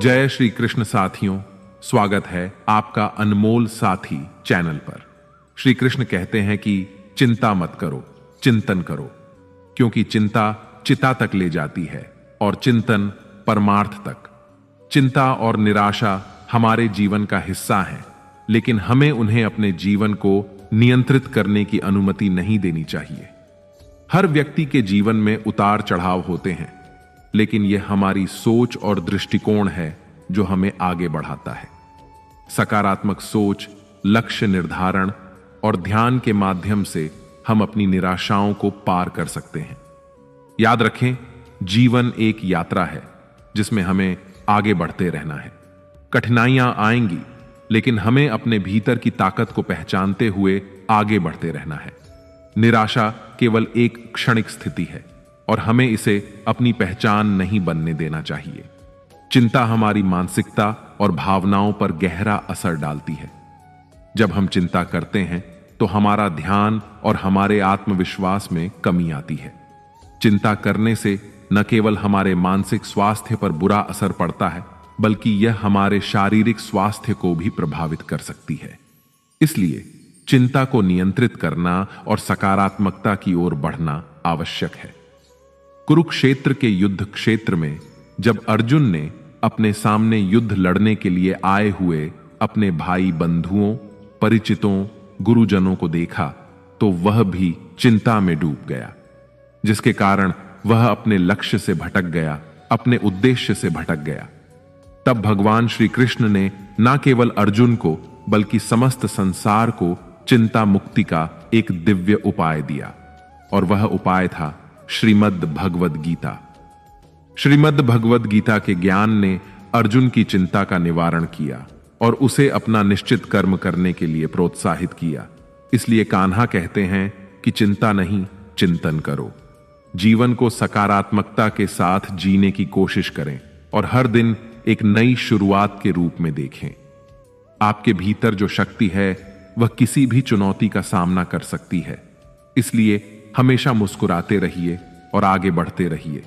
जय श्री कृष्ण साथियों, स्वागत है आपका अनमोल साथी चैनल पर। श्री कृष्ण कहते हैं कि चिंता मत करो, चिंतन करो, क्योंकि चिंता चिता तक ले जाती है और चिंतन परमार्थ तक। चिंता और निराशा हमारे जीवन का हिस्सा है, लेकिन हमें उन्हें अपने जीवन को नियंत्रित करने की अनुमति नहीं देनी चाहिए। हर व्यक्ति के जीवन में उतार चढ़ाव होते हैं, लेकिन यह हमारी सोच और दृष्टिकोण है जो हमें आगे बढ़ाता है। सकारात्मक सोच, लक्ष्य निर्धारण और ध्यान के माध्यम से हम अपनी निराशाओं को पार कर सकते हैं। याद रखें, जीवन एक यात्रा है जिसमें हमें आगे बढ़ते रहना है। कठिनाइयां आएंगी, लेकिन हमें अपने भीतर की ताकत को पहचानते हुए आगे बढ़ते रहना है। निराशा केवल एक क्षणिक स्थिति है और हमें इसे अपनी पहचान नहीं बनने देना चाहिए। चिंता हमारी मानसिकता और भावनाओं पर गहरा असर डालती है। जब हम चिंता करते हैं तो हमारा ध्यान और हमारे आत्मविश्वास में कमी आती है। चिंता करने से न केवल हमारे मानसिक स्वास्थ्य पर बुरा असर पड़ता है, बल्कि यह हमारे शारीरिक स्वास्थ्य को भी प्रभावित कर सकती है। इसलिए चिंता को नियंत्रित करना और सकारात्मकता की ओर बढ़ना आवश्यक है। कुरुक्षेत्र के युद्ध क्षेत्र में जब अर्जुन ने अपने सामने युद्ध लड़ने के लिए आए हुए अपने भाई बंधुओं, परिचितों, गुरुजनों को देखा तो वह भी चिंता में डूब गया, जिसके कारण वह अपने लक्ष्य से भटक गया, अपने उद्देश्य से भटक गया। तब भगवान श्री कृष्ण ने न केवल अर्जुन को बल्कि समस्त संसार को चिंता मुक्ति का एक दिव्य उपाय दिया, और वह उपाय था श्रीमद् भगवद गीता। श्रीमद् भगवद गीता के ज्ञान ने अर्जुन की चिंता का निवारण किया और उसे अपना निश्चित कर्म करने के लिए प्रोत्साहित किया। इसलिए कान्हा कहते हैं कि चिंता नहीं, चिंतन करो। जीवन को सकारात्मकता के साथ जीने की कोशिश करें और हर दिन एक नई शुरुआत के रूप में देखें। आपके भीतर जो शक्ति है वह किसी भी चुनौती का सामना कर सकती है। इसलिए हमेशा मुस्कुराते रहिए और आगे बढ़ते रहिए।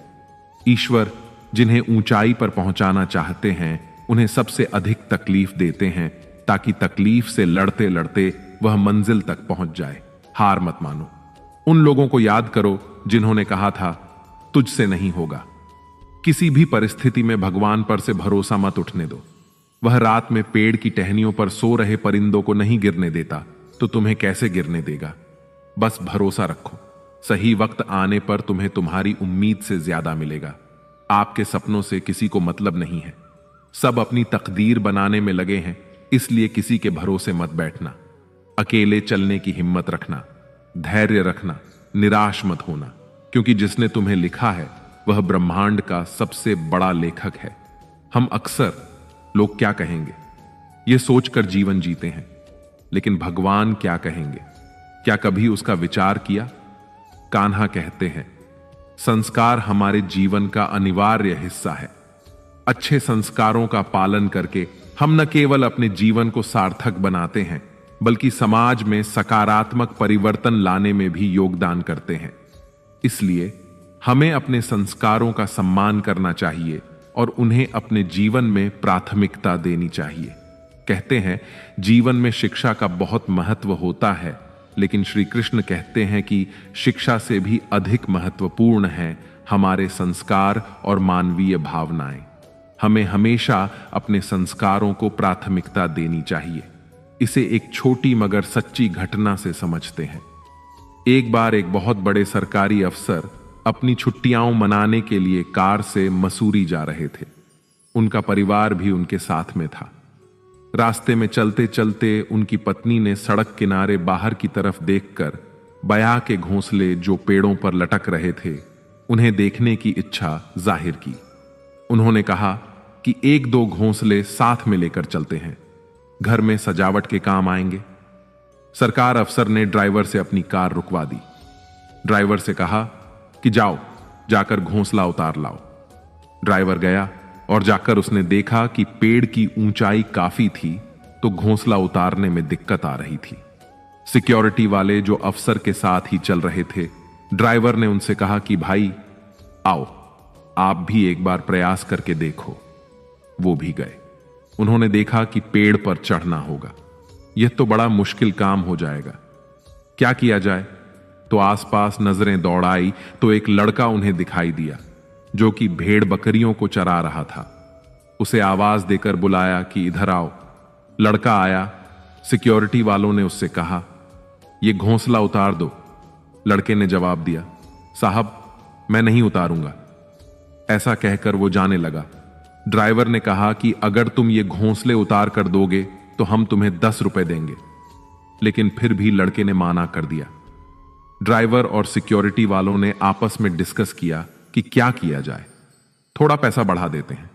ईश्वर जिन्हें ऊंचाई पर पहुंचाना चाहते हैं, उन्हें सबसे अधिक तकलीफ देते हैं, ताकि तकलीफ से लड़ते लड़ते वह मंजिल तक पहुंच जाए। हार मत मानो। उन लोगों को याद करो जिन्होंने कहा था तुझसे नहीं होगा। किसी भी परिस्थिति में भगवान पर से भरोसा मत उठने दो। वह रात में पेड़ की टहनियों पर सो रहे परिंदों को नहीं गिरने देता, तो तुम्हें कैसे गिरने देगा। बस भरोसा रखो, सही वक्त आने पर तुम्हें तुम्हारी उम्मीद से ज्यादा मिलेगा। आपके सपनों से किसी को मतलब नहीं है। सब अपनी तकदीर बनाने में लगे हैं, इसलिए किसी के भरोसे मत बैठना। अकेले चलने की हिम्मत रखना, धैर्य रखना, निराश मत होना, क्योंकि जिसने तुम्हें लिखा है वह ब्रह्मांड का सबसे बड़ा लेखक है। हम अक्सर लोग क्या कहेंगे यह सोचकर जीवन जीते हैं, लेकिन भगवान क्या कहेंगे, क्या कभी उसका विचार किया। कान्हा कहते हैं, संस्कार हमारे जीवन का अनिवार्य हिस्सा है। अच्छे संस्कारों का पालन करके हम न केवल अपने जीवन को सार्थक बनाते हैं, बल्कि समाज में सकारात्मक परिवर्तन लाने में भी योगदान करते हैं। इसलिए हमें अपने संस्कारों का सम्मान करना चाहिए और उन्हें अपने जीवन में प्राथमिकता देनी चाहिए। कहते हैं जीवन में शिक्षा का बहुत महत्व होता है, लेकिन श्री कृष्ण कहते हैं कि शिक्षा से भी अधिक महत्वपूर्ण है हमारे संस्कार और मानवीय भावनाएं। हमें हमेशा अपने संस्कारों को प्राथमिकता देनी चाहिए। इसे एक छोटी मगर सच्ची घटना से समझते हैं। एक बार एक बहुत बड़े सरकारी अफसर अपनी छुट्टियां मनाने के लिए कार से मसूरी जा रहे थे। उनका परिवार भी उनके साथ में था। रास्ते में चलते चलते उनकी पत्नी ने सड़क किनारे बाहर की तरफ देखकर बया के घोंसले जो पेड़ों पर लटक रहे थे, उन्हें देखने की इच्छा जाहिर की। उन्होंने कहा कि एक दो घोंसले साथ में लेकर चलते हैं, घर में सजावट के काम आएंगे। सरकार अफसर ने ड्राइवर से अपनी कार रुकवा दी। ड्राइवर से कहा कि जाओ, जाकर घोंसला उतार लाओ। ड्राइवर गया और जाकर उसने देखा कि पेड़ की ऊंचाई काफी थी, तो घोंसला उतारने में दिक्कत आ रही थी। सिक्योरिटी वाले जो अफसर के साथ ही चल रहे थे, ड्राइवर ने उनसे कहा कि भाई आओ, आप भी एक बार प्रयास करके देखो। वो भी गए। उन्होंने देखा कि पेड़ पर चढ़ना होगा। यह तो बड़ा मुश्किल काम हो जाएगा, क्या किया जाए? तो आसपास नजरें दौड़ाई तो एक लड़का उन्हें दिखाई दिया जो कि भेड़ बकरियों को चरा रहा था। उसे आवाज देकर बुलाया कि इधर आओ। लड़का आया। सिक्योरिटी वालों ने उससे कहा, यह घोंसला उतार दो। लड़के ने जवाब दिया, साहब मैं नहीं उतारूंगा। ऐसा कहकर वो जाने लगा। ड्राइवर ने कहा कि अगर तुम ये घोंसले उतार कर दोगे तो हम तुम्हें 10 रुपए देंगे। लेकिन फिर भी लड़के ने माना कर दिया। ड्राइवर और सिक्योरिटी वालों ने आपस में डिस्कस किया कि क्या किया जाए, थोड़ा पैसा बढ़ा देते हैं।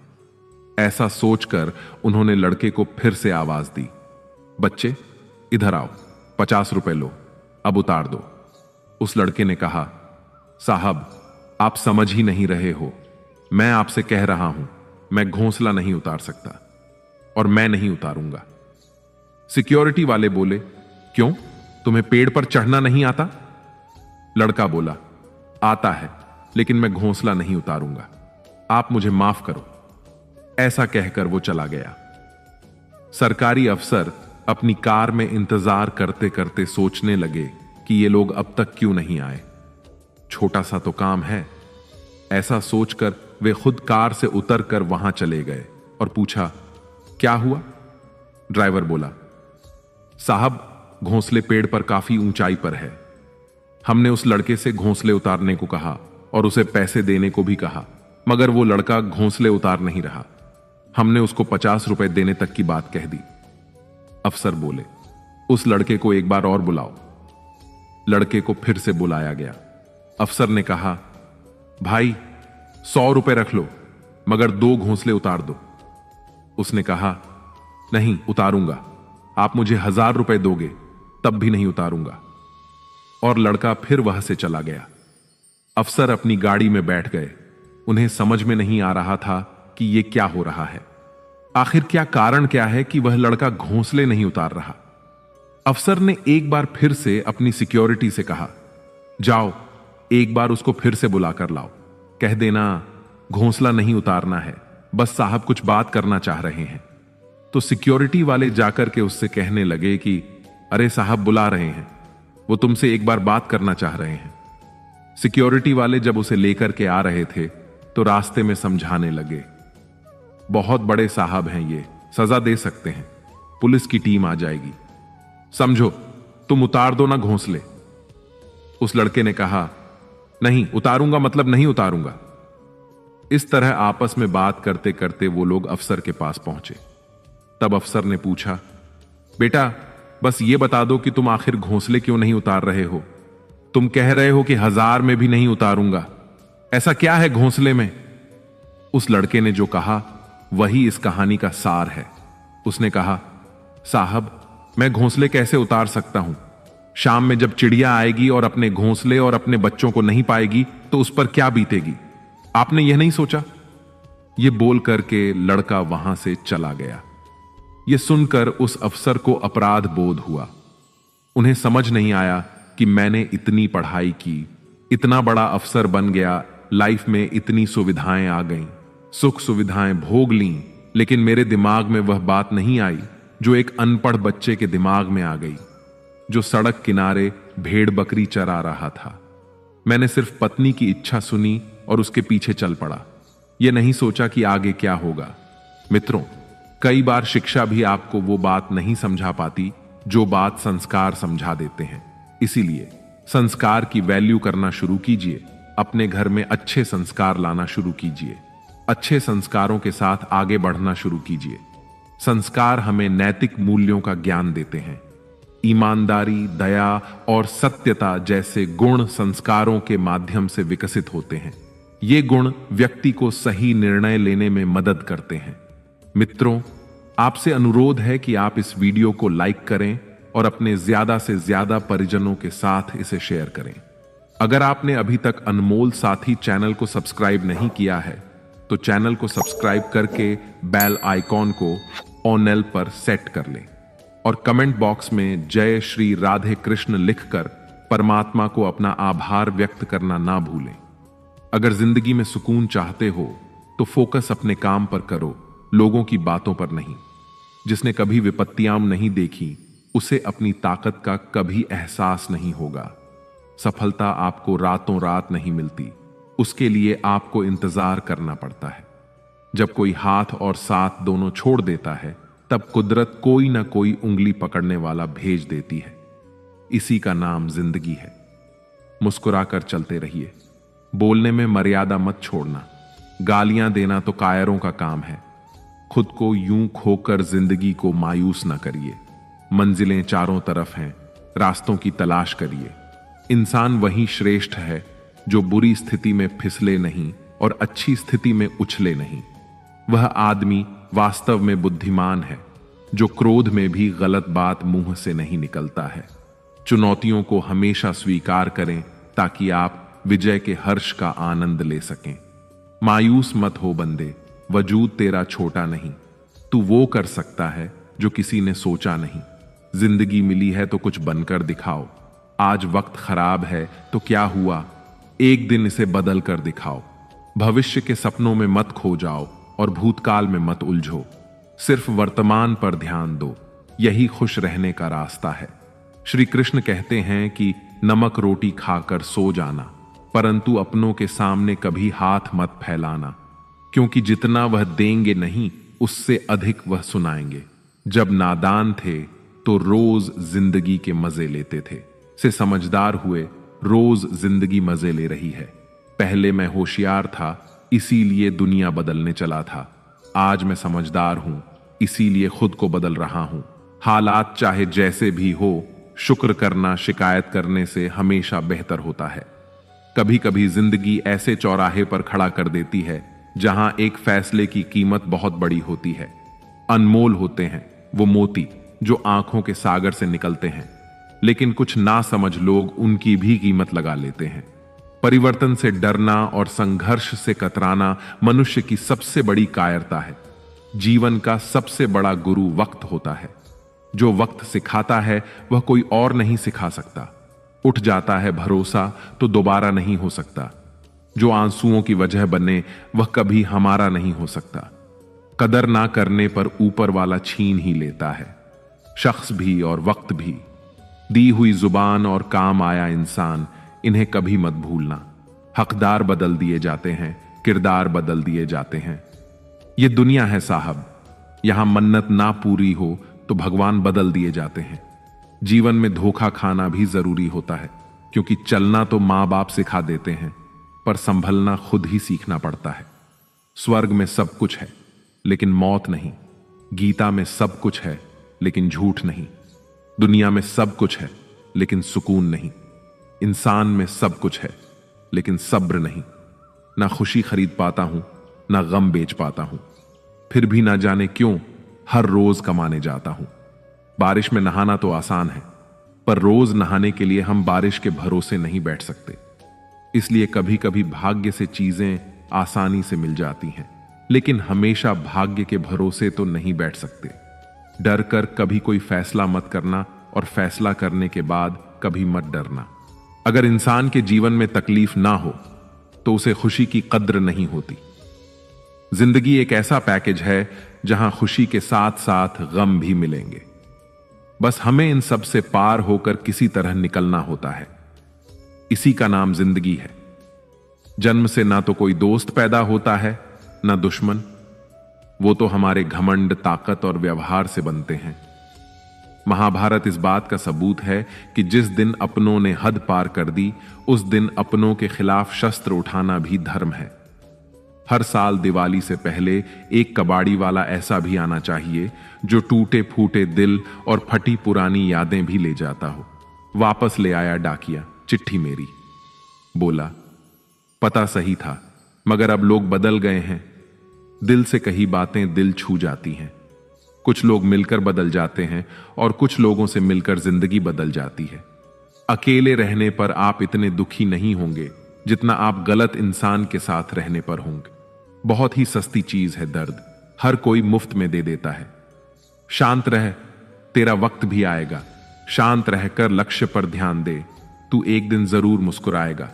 ऐसा सोचकर उन्होंने लड़के को फिर से आवाज दी, बच्चे इधर आओ, 50 रुपए लो, अब उतार दो। उस लड़के ने कहा, साहब आप समझ ही नहीं रहे हो, मैं आपसे कह रहा हूं मैं घोंसला नहीं उतार सकता और मैं नहीं उतारूंगा। सिक्योरिटी वाले बोले, क्यों, तुम्हें पेड़ पर चढ़ना नहीं आता? लड़का बोला, आता है, लेकिन मैं घोंसला नहीं उतारूंगा, आप मुझे माफ करो। ऐसा कहकर वो चला गया। सरकारी अफसर अपनी कार में इंतजार करते करते सोचने लगे कि ये लोग अब तक क्यों नहीं आए। छोटा सा तो काम है। ऐसा सोचकर वे खुद कार से उतरकर वहां चले गए और पूछा, क्या हुआ? ड्राइवर बोला, साहब घोंसले पेड़ पर काफी ऊंचाई पर है। हमने उस लड़के से घोंसले उतारने को कहा और उसे पैसे देने को भी कहा, मगर वो लड़का घोंसले उतार नहीं रहा। हमने उसको 50 रुपए देने तक की बात कह दी। अफसर बोले, उस लड़के को एक बार और बुलाओ। लड़के को फिर से बुलाया गया। अफसर ने कहा, भाई 100 रुपए रख लो, मगर 2 घोंसले उतार दो। उसने कहा, नहीं उतारूंगा, आप मुझे 1000 रुपए दोगे तब भी नहीं उतारूंगा। और लड़का फिर वहां से चला गया। अफसर अपनी गाड़ी में बैठ गए। उन्हें समझ में नहीं आ रहा था कि यह क्या हो रहा है। आखिर क्या कारण क्या है कि वह लड़का घोंसले नहीं उतार रहा। अफसर ने एक बार फिर से अपनी सिक्योरिटी से कहा, जाओ एक बार उसको फिर से बुलाकर लाओ, कह देना घोंसला नहीं उतारना है, बस साहब कुछ बात करना चाह रहे हैं। तो सिक्योरिटी वाले जाकर के उससे कहने लगे कि अरे साहब बुला रहे हैं, वो तुमसे एक बार बात करना चाह रहे हैं। सिक्योरिटी वाले जब उसे लेकर के आ रहे थे तो रास्ते में समझाने लगे, बहुत बड़े साहब हैं ये, सजा दे सकते हैं, पुलिस की टीम आ जाएगी, समझो तुम उतार दो ना घोंसले। उस लड़के ने कहा, नहीं उतारूंगा मतलब नहीं उतारूंगा। इस तरह आपस में बात करते करते वो लोग अफसर के पास पहुंचे। तब अफसर ने पूछा, बेटा बस ये बता दो कि तुम आखिर घोंसले क्यों नहीं उतार रहे हो? तुम कह रहे हो कि 1000 में भी नहीं उतारूंगा, ऐसा क्या है घोंसले में? उस लड़के ने जो कहा वही इस कहानी का सार है। उसने कहा, साहब मैं घोंसले कैसे उतार सकता हूं? शाम में जब चिड़िया आएगी और अपने घोंसले और अपने बच्चों को नहीं पाएगी तो उस पर क्या बीतेगी? आपने यह नहीं सोचा? यह बोल करके लड़का वहां से चला गया। यह सुनकर उस अफसर को अपराध बोध हुआ। उन्हें समझ नहीं आया कि मैंने इतनी पढ़ाई की, इतना बड़ा अफसर बन गया, लाइफ में इतनी सुविधाएं आ गईं, सुख सुविधाएं भोग लीं, लेकिन मेरे दिमाग में वह बात नहीं आई जो एक अनपढ़ बच्चे के दिमाग में आ गई, जो सड़क किनारे भेड़ बकरी चरा रहा था। मैंने सिर्फ पत्नी की इच्छा सुनी और उसके पीछे चल पड़ा। यह नहीं सोचा कि आगे क्या होगा। मित्रों, कई बार शिक्षा भी आपको वो बात नहीं समझा पाती जो बात संस्कार समझा देते हैं। इसीलिए संस्कार की वैल्यू करना शुरू कीजिए। अपने घर में अच्छे संस्कार लाना शुरू कीजिए। अच्छे संस्कारों के साथ आगे बढ़ना शुरू कीजिए। संस्कार हमें नैतिक मूल्यों का ज्ञान देते हैं। ईमानदारी, दया और सत्यता जैसे गुण संस्कारों के माध्यम से विकसित होते हैं। ये गुण व्यक्ति को सही निर्णय लेने में मदद करते हैं। मित्रों, आपसे अनुरोध है कि आप इस वीडियो को लाइक करें और अपने ज्यादा से ज्यादा परिजनों के साथ इसे शेयर करें। अगर आपने अभी तक अनमोल साथी चैनल को सब्सक्राइब नहीं किया है तो चैनल को सब्सक्राइब करके बेल आइकॉन को ऑन पर सेट कर लें और कमेंट बॉक्स में जय श्री राधे कृष्ण लिखकर परमात्मा को अपना आभार व्यक्त करना ना भूलें। अगर जिंदगी में सुकून चाहते हो तो फोकस अपने काम पर करो लोगों की बातों पर नहीं। जिसने कभी विपत्तियां नहीं देखी उसे अपनी ताकत का कभी एहसास नहीं होगा। सफलता आपको रातों रात नहीं मिलती, उसके लिए आपको इंतजार करना पड़ता है। जब कोई हाथ और साथ दोनों छोड़ देता है तब कुदरत कोई ना कोई उंगली पकड़ने वाला भेज देती है। इसी का नाम जिंदगी है। मुस्कुराकर चलते रहिए, बोलने में मर्यादा मत छोड़ना। गालियां देना तो कायरों का काम है। खुद को यूं खोकर जिंदगी को मायूस ना करिए। मंजिलें चारों तरफ हैं, रास्तों की तलाश करिए। इंसान वही श्रेष्ठ है जो बुरी स्थिति में फिसले नहीं और अच्छी स्थिति में उछले नहीं। वह आदमी वास्तव में बुद्धिमान है जो क्रोध में भी गलत बात मुंह से नहीं निकलता है। चुनौतियों को हमेशा स्वीकार करें ताकि आप विजय के हर्ष का आनंद ले सकें। मायूस मत हो बंदे, वजूद तेरा छोटा नहीं। तू वो कर सकता है जो किसी ने सोचा नहीं। जिंदगी मिली है तो कुछ बनकर दिखाओ। आज वक्त खराब है तो क्या हुआ, एक दिन इसे बदल कर दिखाओ। भविष्य के सपनों में मत खो जाओ और भूतकाल में मत उलझो। सिर्फ वर्तमान पर ध्यान दो, यही खुश रहने का रास्ता है। श्री कृष्ण कहते हैं कि नमक रोटी खाकर सो जाना, परंतु अपनों के सामने कभी हाथ मत फैलाना, क्योंकि जितना वह देंगे नहीं उससे अधिक वह सुनाएंगे। जब नादान थे तो रोज जिंदगी के मजे लेते थे, से समझदार हुए रोज जिंदगी मजे ले रही है। पहले मैं होशियार था इसीलिए दुनिया बदलने चला था, आज मैं समझदार हूं इसीलिए खुद को बदल रहा हूं। हालात चाहे जैसे भी हो, शुक्र करना शिकायत करने से हमेशा बेहतर होता है। कभी कभी जिंदगी ऐसे चौराहे पर खड़ा कर देती है जहां एक फैसले की कीमत बहुत बड़ी होती है। अनमोल होते हैं वो मोती जो आंखों के सागर से निकलते हैं, लेकिन कुछ ना समझ लोग उनकी भी कीमत लगा लेते हैं। परिवर्तन से डरना और संघर्ष से कतराना मनुष्य की सबसे बड़ी कायरता है। जीवन का सबसे बड़ा गुरु वक्त होता है। जो वक्त सिखाता है वह कोई और नहीं सिखा सकता। उठ जाता है भरोसा तो दोबारा नहीं हो सकता। जो आंसुओं की वजह बने वह कभी हमारा नहीं हो सकता। कदर ना करने पर ऊपर वाला छीन ही लेता है, शख्स भी और वक्त भी। दी हुई जुबान और काम आया इंसान, इन्हें कभी मत भूलना। हकदार बदल दिए जाते हैं, किरदार बदल दिए जाते हैं। ये दुनिया है साहब, यहां मन्नत ना पूरी हो तो भगवान बदल दिए जाते हैं। जीवन में धोखा खाना भी जरूरी होता है, क्योंकि चलना तो मां बाप सिखा देते हैं, पर संभलना खुद ही सीखना पड़ता है। स्वर्ग में सब कुछ है लेकिन मौत नहीं। गीता में सब कुछ है लेकिन झूठ नहीं। दुनिया में सब कुछ है लेकिन सुकून नहीं। इंसान में सब कुछ है लेकिन सब्र नहीं। ना खुशी खरीद पाता हूं, ना गम बेच पाता हूं, फिर भी ना जाने क्यों हर रोज कमाने जाता हूं। बारिश में नहाना तो आसान है, पर रोज नहाने के लिए हम बारिश के भरोसे नहीं बैठ सकते। इसलिए कभी कभी भाग्य से चीजें आसानी से मिल जाती हैं, लेकिन हमेशा भाग्य के भरोसे तो नहीं बैठ सकते। डर कर कभी कोई फैसला मत करना और फैसला करने के बाद कभी मत डरना। अगर इंसान के जीवन में तकलीफ ना हो तो उसे खुशी की कद्र नहीं होती। जिंदगी एक ऐसा पैकेज है जहां खुशी के साथ साथ गम भी मिलेंगे। बस हमें इन सब से पार होकर किसी तरह निकलना होता है। इसी का नाम जिंदगी है। जन्म से ना तो कोई दोस्त पैदा होता है ना दुश्मन, वो तो हमारे घमंड, ताकत और व्यवहार से बनते हैं। महाभारत इस बात का सबूत है कि जिस दिन अपनों ने हद पार कर दी उस दिन अपनों के खिलाफ शस्त्र उठाना भी धर्म है। हर साल दिवाली से पहले एक कबाड़ी वाला ऐसा भी आना चाहिए जो टूटे फूटे दिल और फटी पुरानी यादें भी ले जाता हो। वापस ले आया डाकिया चिट्ठी मेरी, बोला पता सही था मगर अब लोग बदल गए हैं। दिल से कही बातें दिल छू जाती हैं। कुछ लोग मिलकर बदल जाते हैं और कुछ लोगों से मिलकर जिंदगी बदल जाती है। अकेले रहने पर आप इतने दुखी नहीं होंगे जितना आप गलत इंसान के साथ रहने पर होंगे। बहुत ही सस्ती चीज है दर्द, हर कोई मुफ्त में दे देता है। शांत रह, तेरा वक्त भी आएगा। शांत रहकर लक्ष्य पर ध्यान दे, तू एक दिन जरूर मुस्कुराएगा।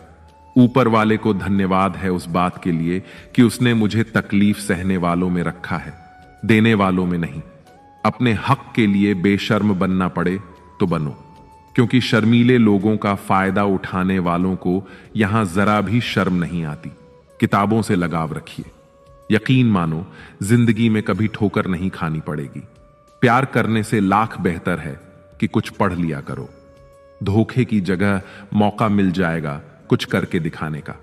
ऊपर वाले को धन्यवाद है उस बात के लिए कि उसने मुझे तकलीफ सहने वालों में रखा है। देने वालों में नहीं। अपने हक के लिए बेशर्म बनना पड़े तो बनो, क्योंकि शर्मीले लोगों का फायदा उठाने वालों को यहां जरा भी शर्म नहीं आती। किताबों से लगाव रखिए। यकीन मानो, जिंदगी में कभी ठोकर नहीं खानी पड़ेगी। प्यार करने से लाख बेहतर है कि कुछ पढ़ लिया करो। धोखे की जगह मौका मिल जाएगा कुछ करके दिखाने का।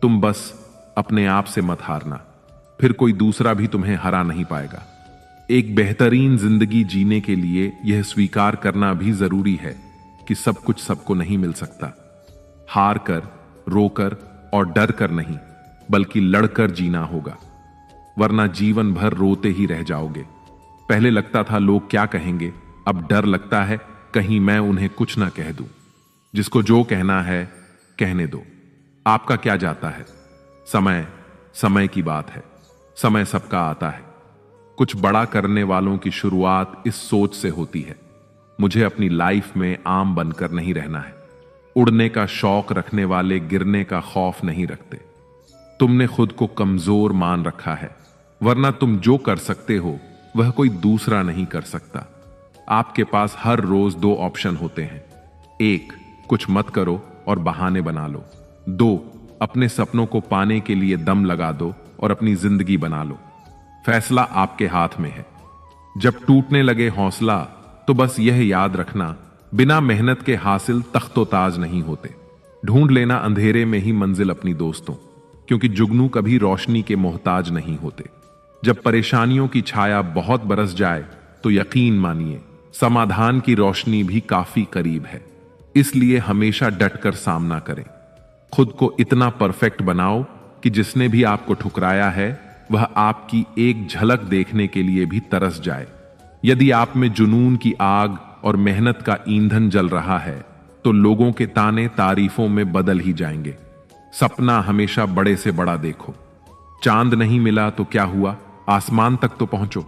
तुम बस अपने आप से मत हारना, फिर कोई दूसरा भी तुम्हें हरा नहीं पाएगा। एक बेहतरीन जिंदगी जीने के लिए यह स्वीकार करना भी जरूरी है कि सब कुछ सबको नहीं मिल सकता। हार कर, रोकर और डर कर नहीं, बल्कि लड़कर जीना होगा, वरना जीवन भर रोते ही रह जाओगे। पहले लगता था लोग क्या कहेंगे, अब डर लगता है कहीं मैं उन्हें कुछ ना कह दूं। जिसको जो कहना है कहने दो, आपका क्या जाता है। समय समय की बात है, समय सबका आता है। कुछ बड़ा करने वालों की शुरुआत इस सोच से होती है, मुझे अपनी लाइफ में आम बनकर नहीं रहना है। उड़ने का शौक रखने वाले गिरने का खौफ नहीं रखते। तुमने खुद को कमजोर मान रखा है, वरना तुम जो कर सकते हो वह कोई दूसरा नहीं कर सकता। आपके पास हर रोज दो ऑप्शन होते हैं। एक, कुछ मत करो और बहाने बना लो। दो, अपने सपनों को पाने के लिए दम लगा दो और अपनी जिंदगी बना लो। फैसला आपके हाथ में है। जब टूटने लगे हौसला तो बस यह याद रखना, बिना मेहनत के हासिल तख्तो-ताज नहीं होते। ढूंढ लेना अंधेरे में ही मंजिल अपनी दोस्तों, क्योंकि जुगनू कभी रोशनी के मोहताज नहीं होते। जब परेशानियों की छाया बहुत बरस जाए तो यकीन मानिए समाधान की रोशनी भी काफी करीब है। इसलिए हमेशा डटकर सामना करें। खुद को इतना परफेक्ट बनाओ कि जिसने भी आपको ठुकराया है वह आपकी एक झलक देखने के लिए भी तरस जाए। यदि आप में जुनून की आग और मेहनत का ईंधन जल रहा है तो लोगों के ताने तारीफों में बदल ही जाएंगे। सपना हमेशा बड़े से बड़ा देखो। चांद नहीं मिला तो क्या हुआ, आसमान तक तो पहुंचो।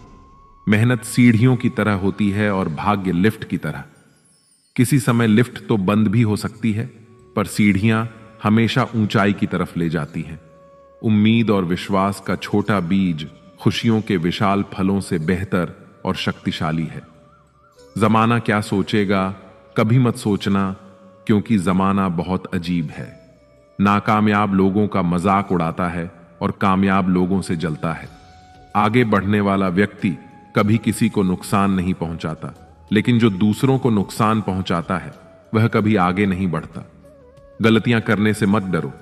मेहनत सीढ़ियों की तरह होती है और भाग्य लिफ्ट की तरह। किसी समय लिफ्ट तो बंद भी हो सकती है, पर सीढ़ियां हमेशा ऊंचाई की तरफ ले जाती हैं। उम्मीद और विश्वास का छोटा बीज खुशियों के विशाल फलों से बेहतर और शक्तिशाली है। जमाना क्या सोचेगा कभी मत सोचना, क्योंकि जमाना बहुत अजीब है। नाकामयाब लोगों का मजाक उड़ाता है और कामयाब लोगों से जलता है। आगे बढ़ने वाला व्यक्ति कभी किसी को नुकसान नहीं पहुंचाता, लेकिन जो दूसरों को नुकसान पहुंचाता है वह कभी आगे नहीं बढ़ता। गलतियां करने से मत डरो,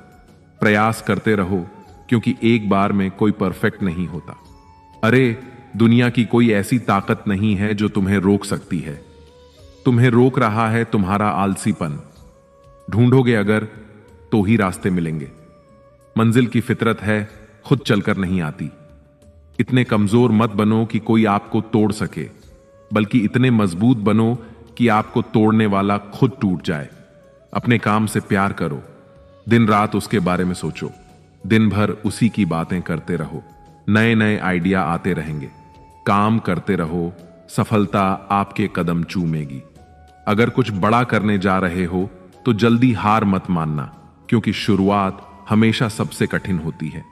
प्रयास करते रहो, क्योंकि एक बार में कोई परफेक्ट नहीं होता। अरे, दुनिया की कोई ऐसी ताकत नहीं है जो तुम्हें रोक सकती है। तुम्हें रोक रहा है तुम्हारा आलसीपन। ढूंढोगे अगर तो ही रास्ते मिलेंगे। मंजिल की फितरत है, खुद चलकर नहीं आती। इतने कमजोर मत बनो कि कोई आपको तोड़ सके, बल्कि इतने मजबूत बनो कि आपको तोड़ने वाला खुद टूट जाए। अपने काम से प्यार करो, दिन रात उसके बारे में सोचो, दिन भर उसी की बातें करते रहो। नए नए आइडिया आते रहेंगे। काम करते रहो, सफलता आपके कदम चूमेगी। अगर कुछ बड़ा करने जा रहे हो तो जल्दी हार मत मानना, क्योंकि शुरुआत हमेशा सबसे कठिन होती है।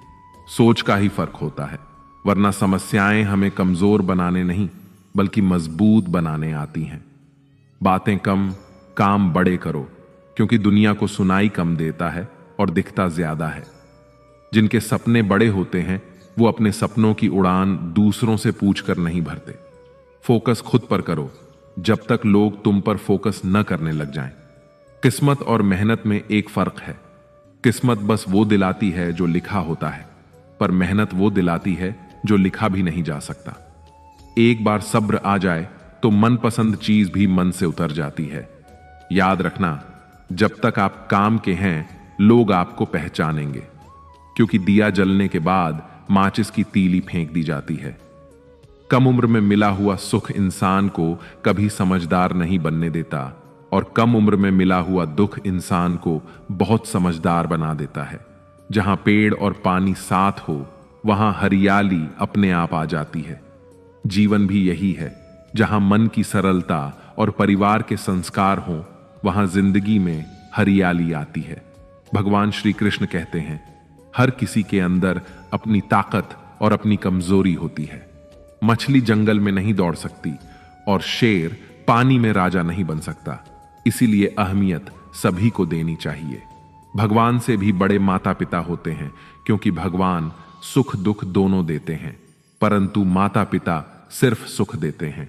सोच का ही फर्क होता है, वरना समस्याएं हमें कमजोर बनाने नहीं बल्कि मजबूत बनाने आती हैं। बातें कम, काम बड़े करो, क्योंकि दुनिया को सुनाई कम देता है और दिखता ज्यादा है। जिनके सपने बड़े होते हैं वो अपने सपनों की उड़ान दूसरों से पूछकर नहीं भरते। फोकस खुद पर करो जब तक लोग तुम पर फोकस न करने लग जाएं। किस्मत और मेहनत में एक फर्क है। किस्मत बस वो दिलाती है जो लिखा होता है, पर मेहनत वो दिलाती है जो लिखा भी नहीं जा सकता। एक बार सब्र आ जाए तो मनपसंद चीज भी मन से उतर जाती है। याद रखना, जब तक आप काम के हैं लोग आपको पहचानेंगे, क्योंकि दिया जलने के बाद माचिस की तीली फेंक दी जाती है। कम उम्र में मिला हुआ सुख इंसान को कभी समझदार नहीं बनने देता, और कम उम्र में मिला हुआ दुख इंसान को बहुत समझदार बना देता है। जहां पेड़ और पानी साथ हो वहां हरियाली अपने आप आ जाती है। जीवन भी यही है, जहां मन की सरलता और परिवार के संस्कार हों वहां जिंदगी में हरियाली आती है। भगवान श्री कृष्ण कहते हैं, हर किसी के अंदर अपनी ताकत और अपनी कमजोरी होती है। मछली जंगल में नहीं दौड़ सकती और शेर पानी में राजा नहीं बन सकता। इसीलिए अहमियत सभी को देनी चाहिए। भगवान से भी बड़े माता पिता होते हैं, क्योंकि भगवान सुख दुख दोनों देते हैं, परंतु माता पिता सिर्फ सुख देते हैं।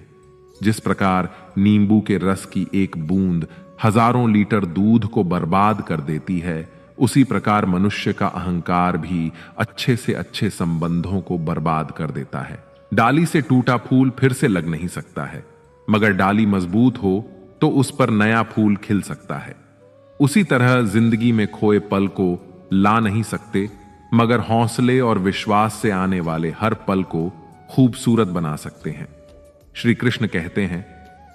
जिस प्रकार नींबू के रस की एक बूंद हजारों लीटर दूध को बर्बाद कर देती है, उसी प्रकार मनुष्य का अहंकार भी अच्छे से अच्छे संबंधों को बर्बाद कर देता है। डाली से टूटा फूल फिर से लग नहीं सकता है, मगर डाली मजबूत हो तो उस पर नया फूल खिल सकता है। उसी तरह जिंदगी में खोए पल को ला नहीं सकते, मगर हौसले और विश्वास से आने वाले हर पल को खूबसूरत बना सकते हैं। श्री कृष्ण कहते हैं,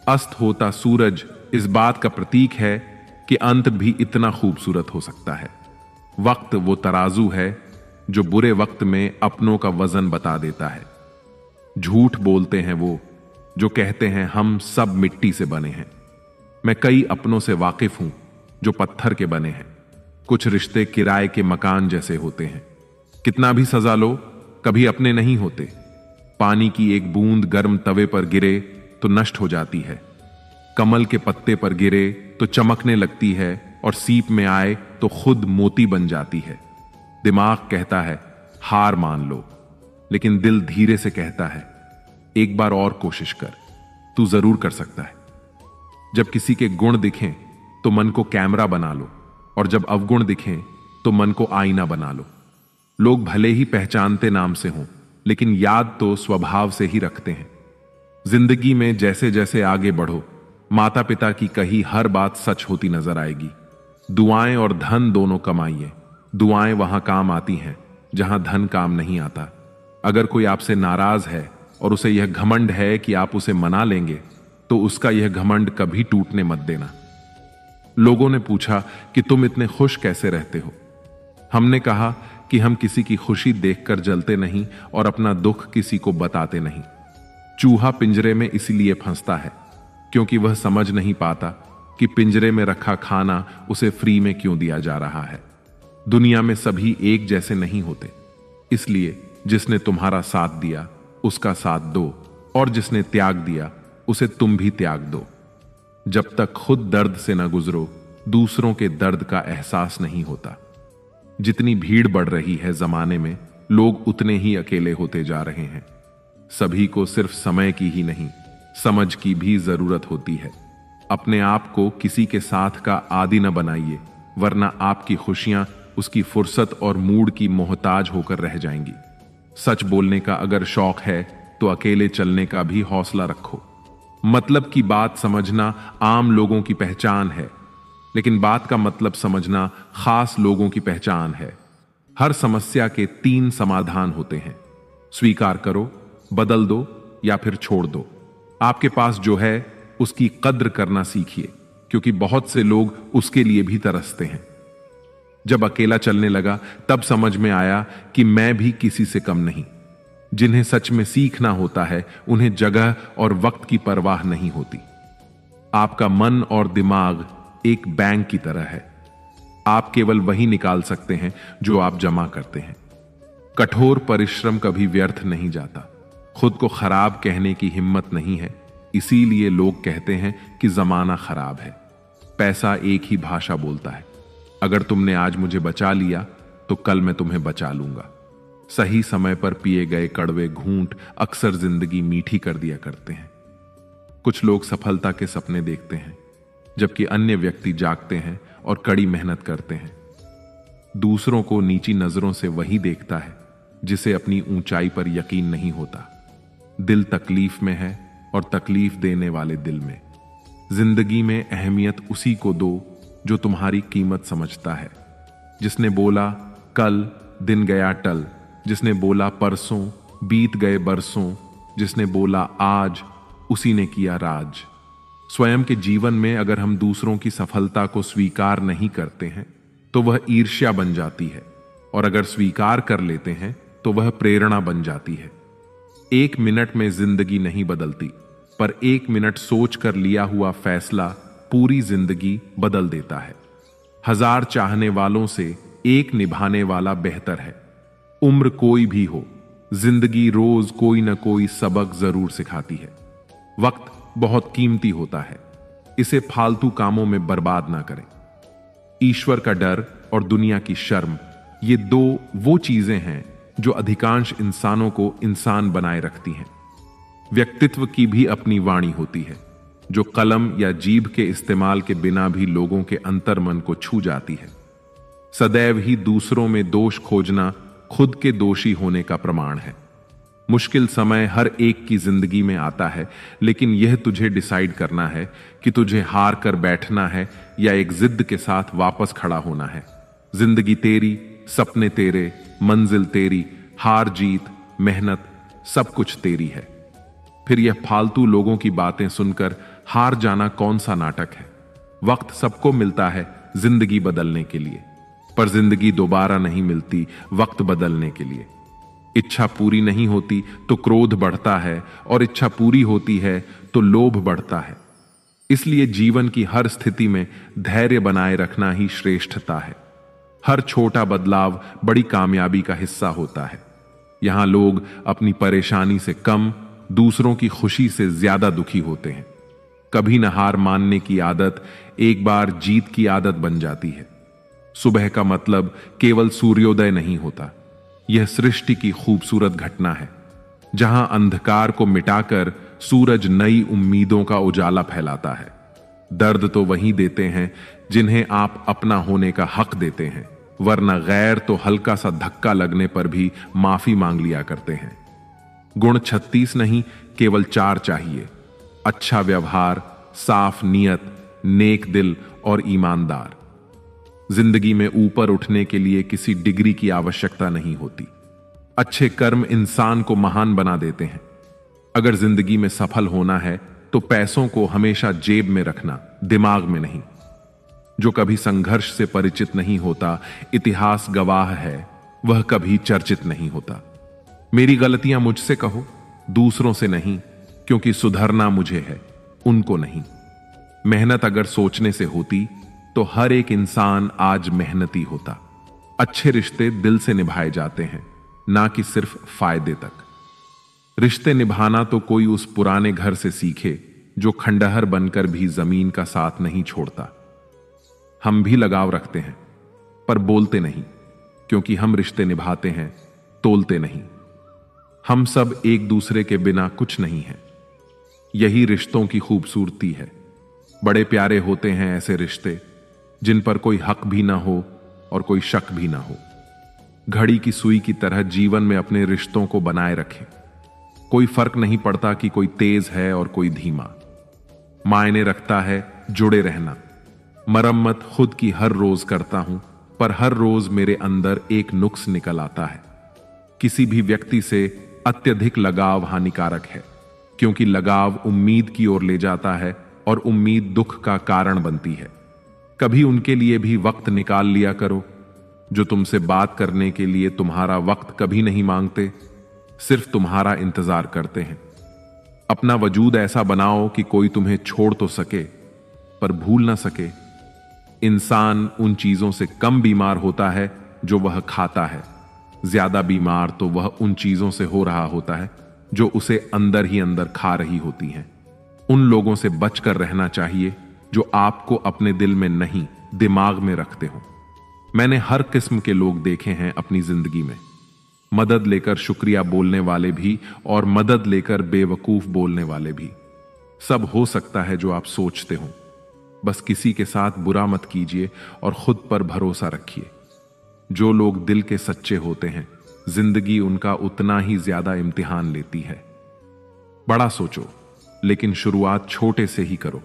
अस्त होता सूरज इस बात का प्रतीक है कि अंत भी इतना खूबसूरत हो सकता है। वक्त वो तराजू है जो बुरे वक्त में अपनों का वजन बता देता है। झूठ बोलते हैं वो जो कहते हैं हम सब मिट्टी से बने हैं। मैं कई अपनों से वाकिफ हूं जो पत्थर के बने हैं। कुछ रिश्ते किराए के मकान जैसे होते हैं, कितना भी सजा लो कभी अपने नहीं होते। पानी की एक बूंद गर्म तवे पर गिरे तो नष्ट हो जाती है, कमल के पत्ते पर गिरे तो चमकने लगती है और सीप में आए तो खुद मोती बन जाती है। दिमाग कहता है हार मान लो, लेकिन दिल धीरे से कहता है एक बार और कोशिश कर, तू जरूर कर सकता है। जब किसी के गुण दिखें तो मन को कैमरा बना लो, और जब अवगुण दिखें तो मन को आईना बना लो। लोग भले ही पहचानते नाम से हों, लेकिन याद तो स्वभाव से ही रखते हैं। जिंदगी में जैसे जैसे आगे बढ़ो, माता पिता की कही हर बात सच होती नजर आएगी। दुआएं और धन दोनों कमाइए। दुआएं वहां काम आती हैं जहां धन काम नहीं आता। अगर कोई आपसे नाराज है और उसे यह घमंड है कि आप उसे मना लेंगे, तो उसका यह घमंड कभी टूटने मत देना। लोगों ने पूछा कि तुम इतने खुश कैसे रहते हो? हमने कहा कि हम किसी की खुशी देखकर जलते नहीं और अपना दुख किसी को बताते नहीं। चूहा पिंजरे में इसलिए फंसता है क्योंकि वह समझ नहीं पाता कि पिंजरे में रखा खाना उसे फ्री में क्यों दिया जा रहा है। दुनिया में सभी एक जैसे नहीं होते, इसलिए जिसने तुम्हारा साथ दिया उसका साथ दो, और जिसने त्याग दिया उसे तुम भी त्याग दो। जब तक खुद दर्द से न गुजरो, दूसरों के दर्द का एहसास नहीं होता। जितनी भीड़ बढ़ रही है जमाने में, लोग उतने ही अकेले होते जा रहे हैं। सभी को सिर्फ समय की ही नहीं, समझ की भी जरूरत होती है। अपने आप को किसी के साथ का आदी न बनाइए, वरना आपकी खुशियां उसकी फुर्सत और मूड की मोहताज होकर रह जाएंगी। सच बोलने का अगर शौक है तो अकेले चलने का भी हौसला रखो। मतलब की बात समझना आम लोगों की पहचान है, लेकिन बात का मतलब समझना खास लोगों की पहचान है। हर समस्या के 3 समाधान होते हैं, स्वीकार करो, बदल दो या फिर छोड़ दो। आपके पास जो है उसकी कद्र करना सीखिए, क्योंकि बहुत से लोग उसके लिए भी तरसते हैं। जब अकेला चलने लगा तब समझ में आया कि मैं भी किसी से कम नहीं। जिन्हें सच में सीखना होता है उन्हें जगह और वक्त की परवाह नहीं होती। आपका मन और दिमाग एक बैंक की तरह है। आप केवल वही निकाल सकते हैं जो आप जमा करते हैं। कठोर परिश्रम कभी व्यर्थ नहीं जाता। खुद को खराब कहने की हिम्मत नहीं है, इसीलिए लोग कहते हैं कि जमाना खराब है। पैसा एक ही भाषा बोलता है। अगर तुमने आज मुझे बचा लिया तो कल मैं तुम्हें बचा लूंगा। सही समय पर पिए गए कड़वे घूंट अक्सर जिंदगी मीठी कर दिया करते हैं। कुछ लोग सफलता के सपने देखते हैं, जबकि अन्य व्यक्ति जागते हैं और कड़ी मेहनत करते हैं। दूसरों को नीची नजरों से वही देखता है जिसे अपनी ऊंचाई पर यकीन नहीं होता। दिल तकलीफ में है और तकलीफ देने वाले दिल में। जिंदगी में अहमियत उसी को दो जो तुम्हारी कीमत समझता है। जिसने बोला कल दिन गया टल, जिसने बोला परसों बीत गए बरसों, जिसने बोला आज उसी ने किया राज। स्वयं के जीवन में अगर हम दूसरों की सफलता को स्वीकार नहीं करते हैं तो वह ईर्ष्या बन जाती है, और अगर स्वीकार कर लेते हैं तो वह प्रेरणा बन जाती है। 1 मिनट में जिंदगी नहीं बदलती, पर 1 मिनट सोच कर लिया हुआ फैसला पूरी जिंदगी बदल देता है। 1000 चाहने वालों से 1 निभाने वाला बेहतर है। उम्र कोई भी हो, जिंदगी रोज कोई ना कोई सबक जरूर सिखाती है। वक्त बहुत कीमती होता है, इसे फालतू कामों में बर्बाद ना करें। ईश्वर का डर और दुनिया की शर्म, ये दो वो चीजें हैं जो अधिकांश इंसानों को इंसान बनाए रखती हैं। व्यक्तित्व की भी अपनी वाणी होती है, जो कलम या जीभ के इस्तेमाल के बिना भी लोगों के अंतर्मन को छू जाती है। सदैव ही दूसरों में दोष खोजना खुद के दोषी होने का प्रमाण है। मुश्किल समय हर एक की जिंदगी में आता है, लेकिन यह तुझे डिसाइड करना है कि तुझे हार कर बैठना है या एक जिद के साथ वापस खड़ा होना है। जिंदगी तेरी, सपने तेरे, मंजिल तेरी, हार जीत, मेहनत, सब कुछ तेरी है। फिर यह फालतू लोगों की बातें सुनकर हार जाना कौन सा नाटक है। वक्त सबको मिलता है जिंदगी बदलने के लिए, पर जिंदगी दोबारा नहीं मिलती वक्त बदलने के लिए। इच्छा पूरी नहीं होती तो क्रोध बढ़ता है, और इच्छा पूरी होती है तो लोभ बढ़ता है। इसलिए जीवन की हर स्थिति में धैर्य बनाए रखना ही श्रेष्ठता है। हर छोटा बदलाव बड़ी कामयाबी का हिस्सा होता है। यहां लोग अपनी परेशानी से कम, दूसरों की खुशी से ज्यादा दुखी होते हैं। कभी न हार मानने की आदत एक बार जीत की आदत बन जाती है। सुबह का मतलब केवल सूर्योदय नहीं होता, यह सृष्टि की खूबसूरत घटना है, जहां अंधकार को मिटाकर सूरज नई उम्मीदों का उजाला फैलाता है। दर्द तो वही देते हैं जिन्हें आप अपना होने का हक देते हैं, वरना गैर तो हल्का सा धक्का लगने पर भी माफी मांग लिया करते हैं। गुण 36 नहीं, केवल 4 चाहिए: अच्छा व्यवहार, साफ नियत, नेक दिल और ईमानदार। जिंदगी में ऊपर उठने के लिए किसी डिग्री की आवश्यकता नहीं होती। अच्छे कर्म इंसान को महान बना देते हैं। अगर जिंदगी में सफल होना है तो पैसों को हमेशा जेब में रखना, दिमाग में नहीं। जो कभी संघर्ष से परिचित नहीं होता, इतिहास गवाह है, वह कभी चर्चित नहीं होता। मेरी गलतियां मुझसे कहो, दूसरों से नहीं, क्योंकि सुधरना मुझे है, उनको नहीं। मेहनत अगर सोचने से होती तो हर एक इंसान आज मेहनती होता। अच्छे रिश्ते दिल से निभाए जाते हैं, ना कि सिर्फ फायदे तक। रिश्ते निभाना तो कोई उस पुराने घर से सीखे जो खंडहर बनकर भी जमीन का साथ नहीं छोड़ता। हम भी लगाव रखते हैं, पर बोलते नहीं, क्योंकि हम रिश्ते निभाते हैं, तोलते नहीं। हम सब एक दूसरे के बिना कुछ नहीं है। यही रिश्तों की खूबसूरती है। बड़े प्यारे होते हैं ऐसे रिश्ते जिन पर कोई हक भी ना हो और कोई शक भी ना हो। घड़ी की सुई की तरह जीवन में अपने रिश्तों को बनाए रखें। कोई फर्क नहीं पड़ता कि कोई तेज है और कोई धीमा। मायने रखता है जुड़े रहना। मरम्मत खुद की हर रोज करता हूं, पर हर रोज मेरे अंदर एक नुक्स निकल आता है। किसी भी व्यक्ति से अत्यधिक लगाव हानिकारक है, क्योंकि लगाव उम्मीद की ओर ले जाता है और उम्मीद दुख का कारण बनती है। कभी उनके लिए भी वक्त निकाल लिया करो जो तुमसे बात करने के लिए तुम्हारा वक्त कभी नहीं मांगते, सिर्फ तुम्हारा इंतजार करते हैं। अपना वजूद ऐसा बनाओ कि कोई तुम्हें छोड़ तो सके पर भूल ना सके। इंसान उन चीजों से कम बीमार होता है जो वह खाता है, ज्यादा बीमार तो वह उन चीजों से हो रहा होता है जो उसे अंदर ही अंदर खा रही होती हैं। उन लोगों से बचकर रहना चाहिए जो आपको अपने दिल में नहीं, दिमाग में रखते हो। मैंने हर किस्म के लोग देखे हैं अपनी जिंदगी में। मदद लेकर शुक्रिया बोलने वाले भी और मदद लेकर बेवकूफ बोलने वाले भी। सब हो सकता है जो आप सोचते हो। बस किसी के साथ बुरा मत कीजिए और खुद पर भरोसा रखिए। जो लोग दिल के सच्चे होते हैं, जिंदगी उनका उतना ही ज्यादा इम्तिहान लेती है। बड़ा सोचो, लेकिन शुरुआत छोटे से ही करो।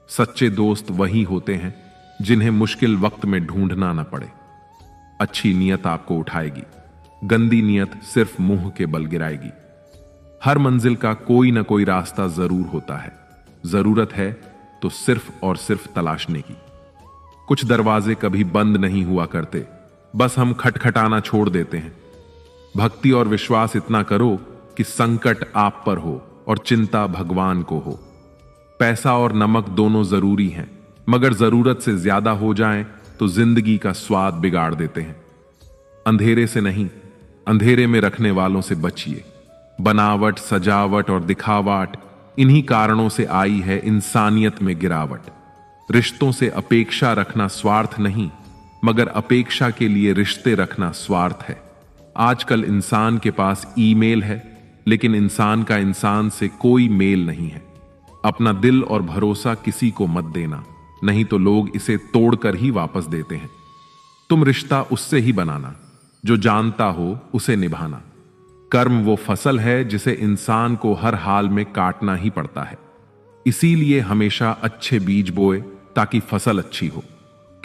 सच्चे दोस्त वही होते हैं जिन्हें मुश्किल वक्त में ढूंढना न पड़े। अच्छी नीयत आपको उठाएगी, गंदी नीयत सिर्फ मुंह के बल गिराएगी। हर मंजिल का कोई ना कोई रास्ता जरूर होता है। जरूरत है तो सिर्फ और सिर्फ तलाशने की। कुछ दरवाजे कभी बंद नहीं हुआ करते, बस हम खटखटाना छोड़ देते हैं। भक्ति और विश्वास इतना करो कि संकट आप पर हो और चिंता भगवान को हो। पैसा और नमक दोनों जरूरी हैं, मगर जरूरत से ज्यादा हो जाएं तो जिंदगी का स्वाद बिगाड़ देते हैं। अंधेरे से नहीं, अंधेरे में रखने वालों से बचिए। बनावट, सजावट और दिखावट, इन्हीं कारणों से आई है इंसानियत में गिरावट। रिश्तों से अपेक्षा रखना स्वार्थ नहीं, मगर अपेक्षा के लिए रिश्ते रखना स्वार्थ है। आजकल इंसान के पास ईमेल है, लेकिन इंसान का इंसान से कोई मेल नहीं है। अपना दिल और भरोसा किसी को मत देना, नहीं तो लोग इसे तोड़कर ही वापस देते हैं। तुम रिश्ता उससे ही बनाना जो जानता हो उसे निभाना। कर्म वो फसल है जिसे इंसान को हर हाल में काटना ही पड़ता है। इसीलिए हमेशा अच्छे बीज बोए ताकि फसल अच्छी हो।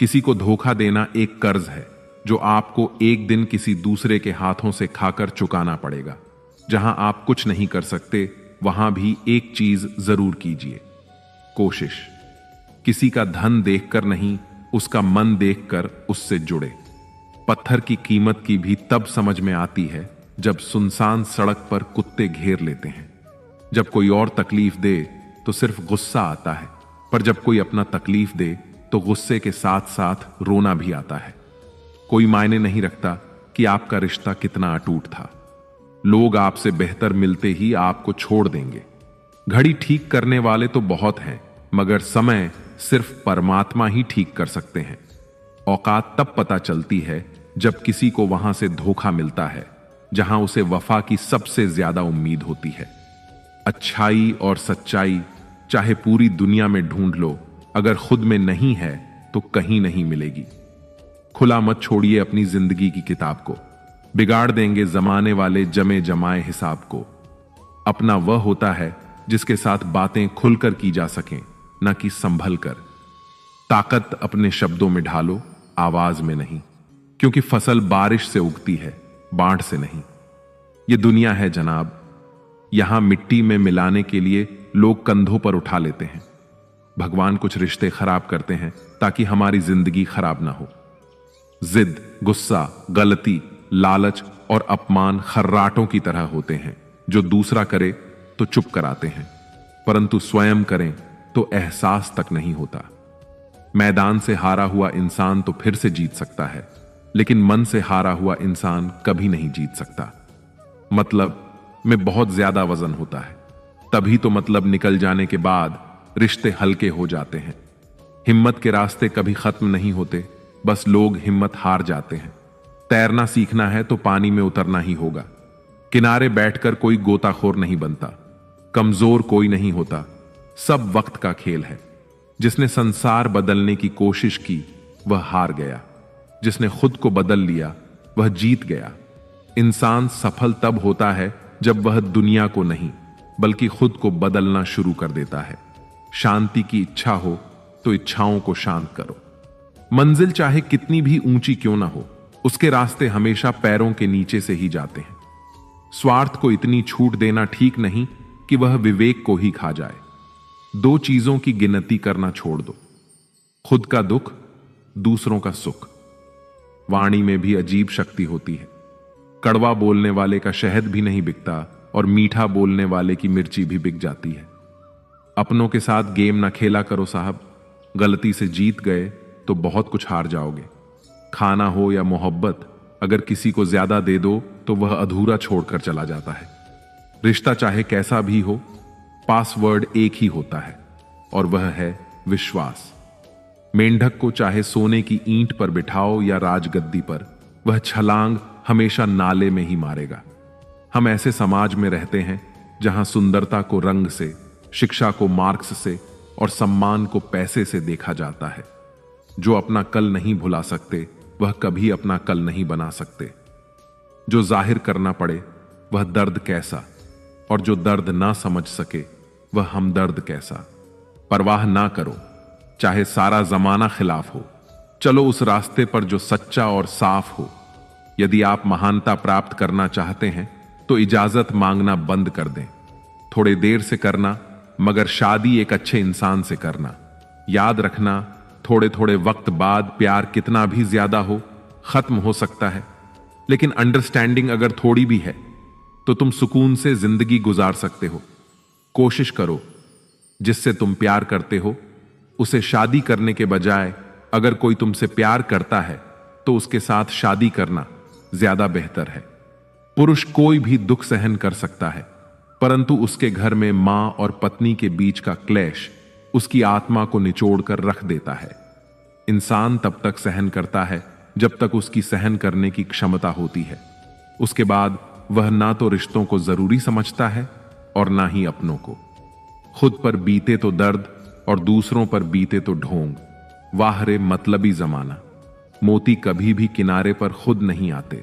किसी को धोखा देना एक कर्ज है जो आपको एक दिन किसी दूसरे के हाथों से खाकर चुकाना पड़ेगा। जहां आप कुछ नहीं कर सकते, वहां भी एक चीज जरूर कीजिए, कोशिश। किसी का धन देखकर नहीं, उसका मन देखकर उससे जुड़े। पत्थर की कीमत की भी तब समझ में आती है जब सुनसान सड़क पर कुत्ते घेर लेते हैं। जब कोई और तकलीफ दे तो सिर्फ गुस्सा आता है, पर जब कोई अपना तकलीफ दे तो गुस्से के साथ साथ रोना भी आता है। कोई मायने नहीं रखता कि आपका रिश्ता कितना अटूट था। लोग आपसे बेहतर मिलते ही आपको छोड़ देंगे। घड़ी ठीक करने वाले तो बहुत हैं, मगर समय सिर्फ परमात्मा ही ठीक कर सकते हैं। औकात तब पता चलती है जब किसी को वहां से धोखा मिलता है जहां उसे वफा की सबसे ज्यादा उम्मीद होती है। अच्छाई और सच्चाई चाहे पूरी दुनिया में ढूंढ लो, अगर खुद में नहीं है तो कहीं नहीं मिलेगी। खुला मत छोड़िए अपनी जिंदगी की किताब को, बिगाड़ देंगे जमाने वाले जमे जमाए हिसाब को। अपना वह होता है जिसके साथ बातें खुलकर की जा सकें, न कि संभल कर। ताकत अपने शब्दों में ढालो, आवाज में नहीं, क्योंकि फसल बारिश से उगती है, बाढ़ से नहीं। यह दुनिया है जनाब, यहां मिट्टी में मिलाने के लिए लोग कंधों पर उठा लेते हैं। भगवान कुछ रिश्ते खराब करते हैं ताकि हमारी जिंदगी खराब ना हो। जिद, गुस्सा, गलती, लालच और अपमान खर्राटों की तरह होते हैं जो दूसरा करे तो चुप कराते हैं, परंतु स्वयं करें तो एहसास तक नहीं होता। मैदान से हारा हुआ इंसान तो फिर से जीत सकता है, लेकिन मन से हारा हुआ इंसान कभी नहीं जीत सकता। मतलब में बहुत ज्यादा वजन होता है, तभी तो मतलब निकल जाने के बाद रिश्ते हल्के हो जाते हैं। हिम्मत के रास्ते कभी खत्म नहीं होते, बस लोग हिम्मत हार जाते हैं। तैरना सीखना है तो पानी में उतरना ही होगा। किनारे बैठकर कोई गोताखोर नहीं बनता, कमजोर कोई नहीं होता। सब वक्त का खेल है। जिसने संसार बदलने की कोशिश की वह हार गया, जिसने खुद को बदल लिया वह जीत गया। इंसान सफल तब होता है जब वह दुनिया को नहीं बल्कि खुद को बदलना शुरू कर देता है। शांति की इच्छा हो तो इच्छाओं को शांत करो। मंजिल चाहे कितनी भी ऊंची क्यों ना हो, उसके रास्ते हमेशा पैरों के नीचे से ही जाते हैं। स्वार्थ को इतनी छूट देना ठीक नहीं कि वह विवेक को ही खा जाए। दो चीजों की गिनती करना छोड़ दो, खुद का दुख, दूसरों का सुख। वाणी में भी अजीब शक्ति होती है। कड़वा बोलने वाले का शहद भी नहीं बिकता और मीठा बोलने वाले की मिर्ची भी बिक जाती है। अपनों के साथ गेम ना खेला करो साहब, गलती से जीत गए तो बहुत कुछ हार जाओगे। खाना हो या मोहब्बत, अगर किसी को ज्यादा दे दो तो वह अधूरा छोड़कर चला जाता है। रिश्ता चाहे कैसा भी हो, पासवर्ड एक ही होता है और वह है विश्वास। मेंढक को चाहे सोने की ईंट पर बिठाओ या राजगद्दी पर, वह छलांग हमेशा नाले में ही मारेगा। हम ऐसे समाज में रहते हैं जहां सुंदरता को रंग से, शिक्षा को मार्क्स से और सम्मान को पैसे से देखा जाता है। जो अपना कल नहीं भुला सकते वह कभी अपना कल नहीं बना सकते। जो जाहिर करना पड़े वह दर्द कैसा, और जो दर्द ना समझ सके वह हमदर्द कैसा। परवाह ना करो चाहे सारा जमाना खिलाफ हो, चलो उस रास्ते पर जो सच्चा और साफ हो। यदि आप महानता प्राप्त करना चाहते हैं तो इजाजत मांगना बंद कर दें। थोड़े देर से करना, मगर शादी एक अच्छे इंसान से करना। याद रखना, थोड़े थोड़े वक्त बाद प्यार कितना भी ज्यादा हो खत्म हो सकता है, लेकिन अंडरस्टैंडिंग अगर थोड़ी भी है तो तुम सुकून से जिंदगी गुजार सकते हो। कोशिश करो जिससे तुम प्यार करते हो उसे शादी करने के बजाय अगर कोई तुमसे प्यार करता है तो उसके साथ शादी करना ज्यादा बेहतर है। पुरुष कोई भी दुख सहन कर सकता है, परंतु उसके घर में मां और पत्नी के बीच का क्लेश उसकी आत्मा को निचोड़कर रख देता है। इंसान तब तक सहन करता है जब तक उसकी सहन करने की क्षमता होती है। उसके बाद वह ना तो रिश्तों को जरूरी समझता है और ना ही अपनों को। खुद पर बीते तो दर्द और दूसरों पर बीते तो ढोंग। वाह रे मतलबी जमाना। मोती कभी भी किनारे पर खुद नहीं आते,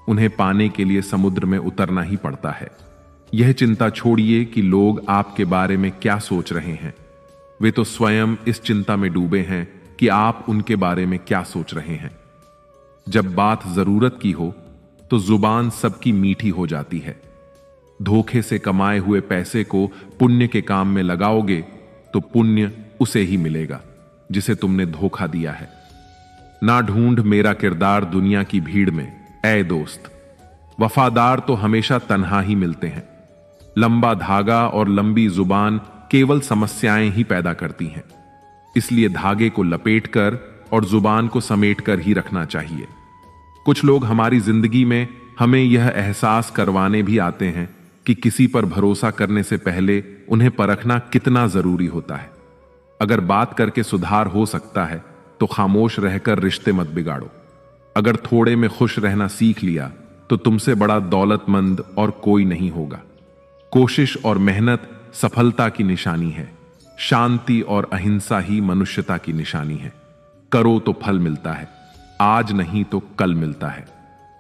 उन्हें पाने के लिए समुद्र में उतरना ही पड़ता है। यह चिंता छोड़िए कि लोग आपके बारे में क्या सोच रहे हैं। वे तो स्वयं इस चिंता में डूबे हैं कि आप उनके बारे में क्या सोच रहे हैं। जब बात जरूरत की हो तो जुबान सबकी मीठी हो जाती है। धोखे से कमाए हुए पैसे को पुण्य के काम में लगाओगे तो पुण्य उसे ही मिलेगा जिसे तुमने धोखा दिया है। ना ढूंढ मेरा किरदार दुनिया की भीड़ में, ऐ दोस्त। वफादार तो हमेशा तन्हा ही मिलते हैं। लंबा धागा और लंबी जुबान केवल समस्याएं ही पैदा करती हैं। इसलिए धागे को लपेटकर और जुबान को समेटकर ही रखना चाहिए। कुछ लोग हमारी जिंदगी में हमें यह एहसास करवाने भी आते हैं कि किसी पर भरोसा करने से पहले उन्हें परखना कितना जरूरी होता है। अगर बात करके सुधार हो सकता है तो खामोश रहकर रिश्ते मत बिगाड़ो। अगर थोड़े में खुश रहना सीख लिया तो तुमसे बड़ा दौलतमंद और कोई नहीं होगा। कोशिश और मेहनत सफलता की निशानी है। शांति और अहिंसा ही मनुष्यता की निशानी है। करो तो फल मिलता है, आज नहीं तो कल मिलता है।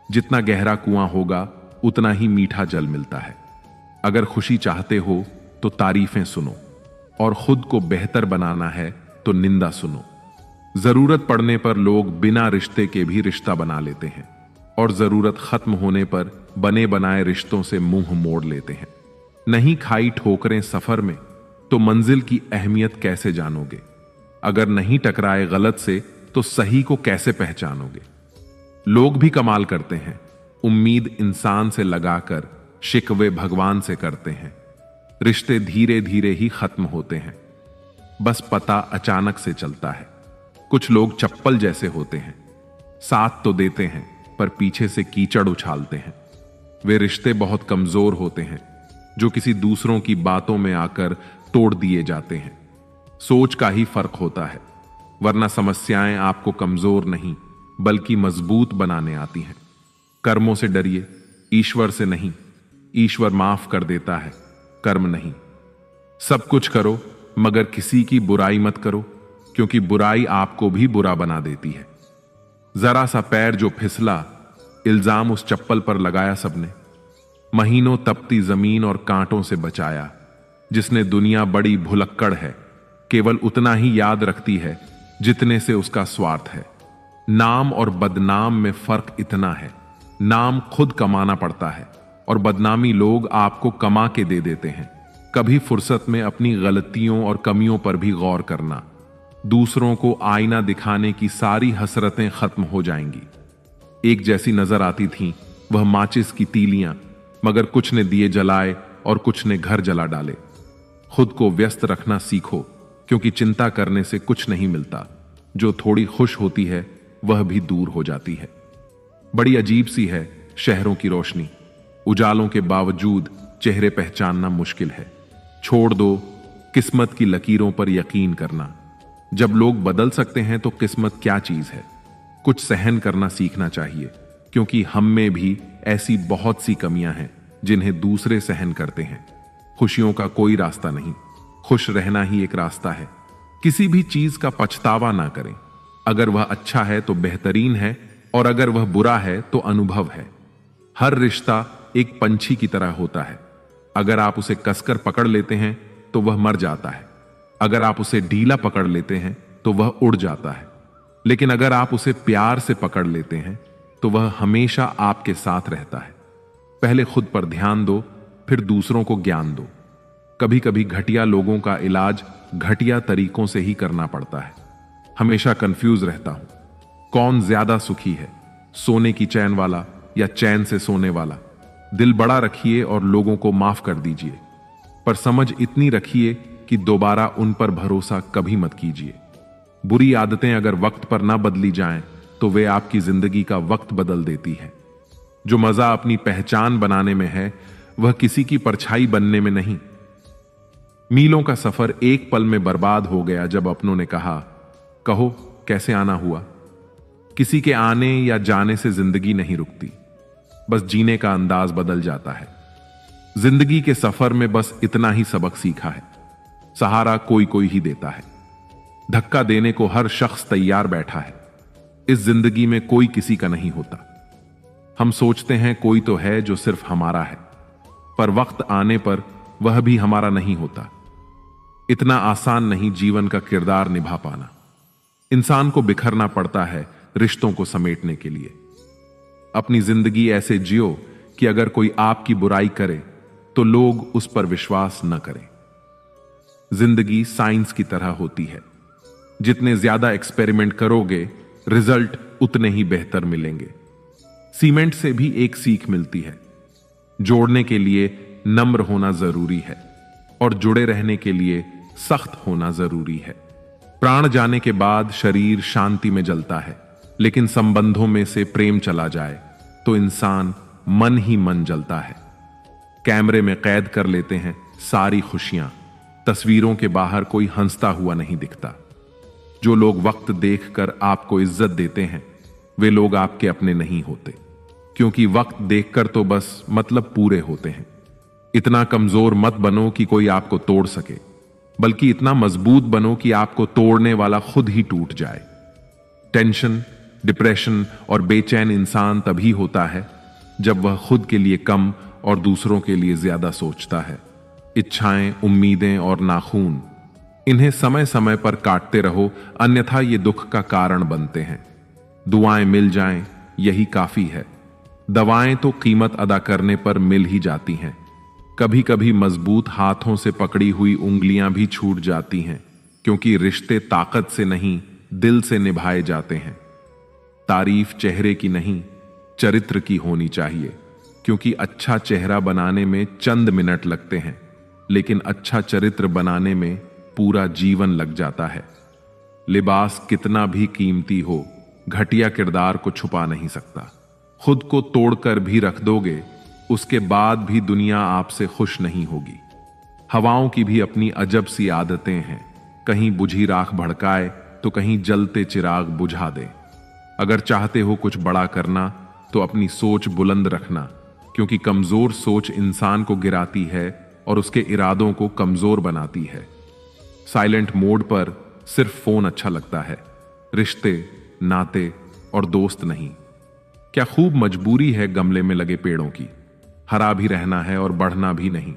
जितना गहरा कुआं होगा उतना ही मीठा जल मिलता है। अगर खुशी चाहते हो तो तारीफें सुनो, और खुद को बेहतर बनाना है तो निंदा सुनो। जरूरत पड़ने पर लोग बिना रिश्ते के भी रिश्ता बना लेते हैं, और जरूरत खत्म होने पर बने बनाए रिश्तों से मुंह मोड़ लेते हैं। नहीं खाई ठोकरें सफर में तो मंजिल की अहमियत कैसे जानोगे। अगर नहीं टकराए गलत से तो सही को कैसे पहचानोगे। लोग भी कमाल करते हैं, उम्मीद इंसान से लगाकर शिकवे भगवान से करते हैं। रिश्ते धीरे धीरे ही खत्म होते हैं, बस पता अचानक से चलता है। कुछ लोग चप्पल जैसे होते हैं, साथ तो देते हैं पर पीछे से कीचड़ उछालते हैं। वे रिश्ते बहुत कमजोर होते हैं जो किसी दूसरों की बातों में आकर तोड़ दिए जाते हैं। सोच का ही फर्क होता है, वरना समस्याएं आपको कमजोर नहीं बल्कि मजबूत बनाने आती हैं। कर्मों से डरिए, ईश्वर से नहीं। ईश्वर माफ कर देता है, कर्म नहीं। सब कुछ करो मगर किसी की बुराई मत करो, क्योंकि बुराई आपको भी बुरा बना देती है। जरा सा पैर जो फिसला, इल्जाम उस चप्पल पर लगाया सबने। महीनों तपती जमीन और कांटों से बचाया। जिसने दुनिया बड़ी भुलक्कड़ है, केवल उतना ही याद रखती है जितने से उसका स्वार्थ है। नाम और बदनाम में फर्क इतना है, नाम खुद कमाना पड़ता है और बदनामी लोग आपको कमा के दे देते हैं। कभी फुर्सत में अपनी गलतियों और कमियों पर भी गौर करना। दूसरों को आईना दिखाने की सारी हसरतें खत्म हो जाएंगी। एक जैसी नजर आती थीं वह माचिस की तीलियां, मगर कुछ ने दिए जलाए और कुछ ने घर जला डाले। खुद को व्यस्त रखना सीखो, क्योंकि चिंता करने से कुछ नहीं मिलता। जो थोड़ी खुश होती है वह भी दूर हो जाती है। बड़ी अजीब सी है शहरों की रोशनी। उजालों के बावजूद चेहरे पहचानना मुश्किल है। छोड़ दो किस्मत की लकीरों पर यकीन करना। जब लोग बदल सकते हैं तो किस्मत क्या चीज है। कुछ सहन करना सीखना चाहिए, क्योंकि हम में भी ऐसी बहुत सी कमियां हैं जिन्हें दूसरे सहन करते हैं। खुशियों का कोई रास्ता नहीं, खुश रहना ही एक रास्ता है। किसी भी चीज का पछतावा ना करें। अगर वह अच्छा है तो बेहतरीन है, और अगर वह बुरा है तो अनुभव है। हर रिश्ता एक पंछी की तरह होता है। अगर आप उसे कसकर पकड़ लेते हैं तो वह मर जाता है। अगर आप उसे ढीला पकड़ लेते हैं तो वह उड़ जाता है। लेकिन अगर आप उसे प्यार से पकड़ लेते हैं तो वह हमेशा आपके साथ रहता है। पहले खुद पर ध्यान दो, फिर दूसरों को ज्ञान दो। कभी कभी घटिया लोगों का इलाज घटिया तरीकों से ही करना पड़ता है। हमेशा कंफ्यूज रहता हूं, कौन ज्यादा सुखी है, सोने की चैन वाला या चैन से सोने वाला। दिल बड़ा रखिए और लोगों को माफ कर दीजिए, पर समझ इतनी रखिए कि दोबारा उन पर भरोसा कभी मत कीजिए। बुरी आदतें अगर वक्त पर ना बदली जाएं तो वे आपकी जिंदगी का वक्त बदल देती है। जो मजा अपनी पहचान बनाने में है, वह किसी की परछाई बनने में नहीं। मीलों का सफर एक पल में बर्बाद हो गया जब अपनों ने कहा, कहो कैसे आना हुआ। किसी के आने या जाने से जिंदगी नहीं रुकती, बस जीने का अंदाज बदल जाता है। जिंदगी के सफर में बस इतना ही सबक सीखा है, सहारा कोई कोई ही देता है। धक्का देने को हर शख्स तैयार बैठा है। इस जिंदगी में कोई किसी का नहीं होता। हम सोचते हैं कोई तो है जो सिर्फ हमारा है, पर वक्त आने पर वह भी हमारा नहीं होता। इतना आसान नहीं जीवन का किरदार निभा पाना। इंसान को बिखरना पड़ता है रिश्तों को समेटने के लिए। अपनी जिंदगी ऐसे जियो कि अगर कोई आपकी बुराई करे तो लोग उस पर विश्वास न करें। जिंदगी साइंस की तरह होती है, जितने ज्यादा एक्सपेरिमेंट करोगे रिजल्ट उतने ही बेहतर मिलेंगे। सीमेंट से भी एक सीख मिलती है, जोड़ने के लिए नम्र होना जरूरी है और जुड़े रहने के लिए सख्त होना जरूरी है। प्राण जाने के बाद शरीर शांति में जलता है, लेकिन संबंधों में से प्रेम चला जाए तो इंसान मन ही मन जलता है। कैमरे में कैद कर लेते हैं सारी खुशियां, तस्वीरों के बाहर कोई हंसता हुआ नहीं दिखता। जो लोग वक्त देखकर आपको इज्जत देते हैं, वे लोग आपके अपने नहीं होते, क्योंकि वक्त देखकर तो बस मतलब पूरे होते हैं। इतना कमजोर मत बनो कि कोई आपको तोड़ सके, बल्कि इतना मजबूत बनो कि आपको तोड़ने वाला खुद ही टूट जाए। टेंशन, डिप्रेशन और बेचैन इंसान तभी होता है जब वह खुद के लिए कम और दूसरों के लिए ज्यादा सोचता है। इच्छाएं, उम्मीदें और नाखून, इन्हें समय समय पर काटते रहो, अन्यथा ये दुख का कारण बनते हैं। दुआएं मिल जाएं यही काफी है। दवाएं तो कीमत अदा करने पर मिल ही जाती हैं। कभी कभी मजबूत हाथों से पकड़ी हुई उंगलियां भी छूट जाती हैं, क्योंकि रिश्ते ताकत से नहीं दिल से निभाए जाते हैं। तारीफ चेहरे की नहीं चरित्र की होनी चाहिए, क्योंकि अच्छा चेहरा बनाने में चंद मिनट लगते हैं, लेकिन अच्छा चरित्र बनाने में पूरा जीवन लग जाता है। लिबास कितना भी कीमती हो, घटिया किरदार को छुपा नहीं सकता। खुद को तोड़कर भी रख दोगे, उसके बाद भी दुनिया आपसे खुश नहीं होगी। हवाओं की भी अपनी अजब सी आदतें हैं, कहीं बुझी राख भड़काए तो कहीं जलते चिराग बुझा दे। अगर चाहते हो कुछ बड़ा करना तो अपनी सोच बुलंद रखना, क्योंकि कमजोर सोच इंसान को गिराती है और उसके इरादों को कमजोर बनाती है। साइलेंट मोड पर सिर्फ फोन अच्छा लगता है, रिश्ते, नाते और दोस्त नहीं। क्या खूब मजबूरी है गमले में लगे पेड़ों की, हरा भी रहना है और बढ़ना भी नहीं।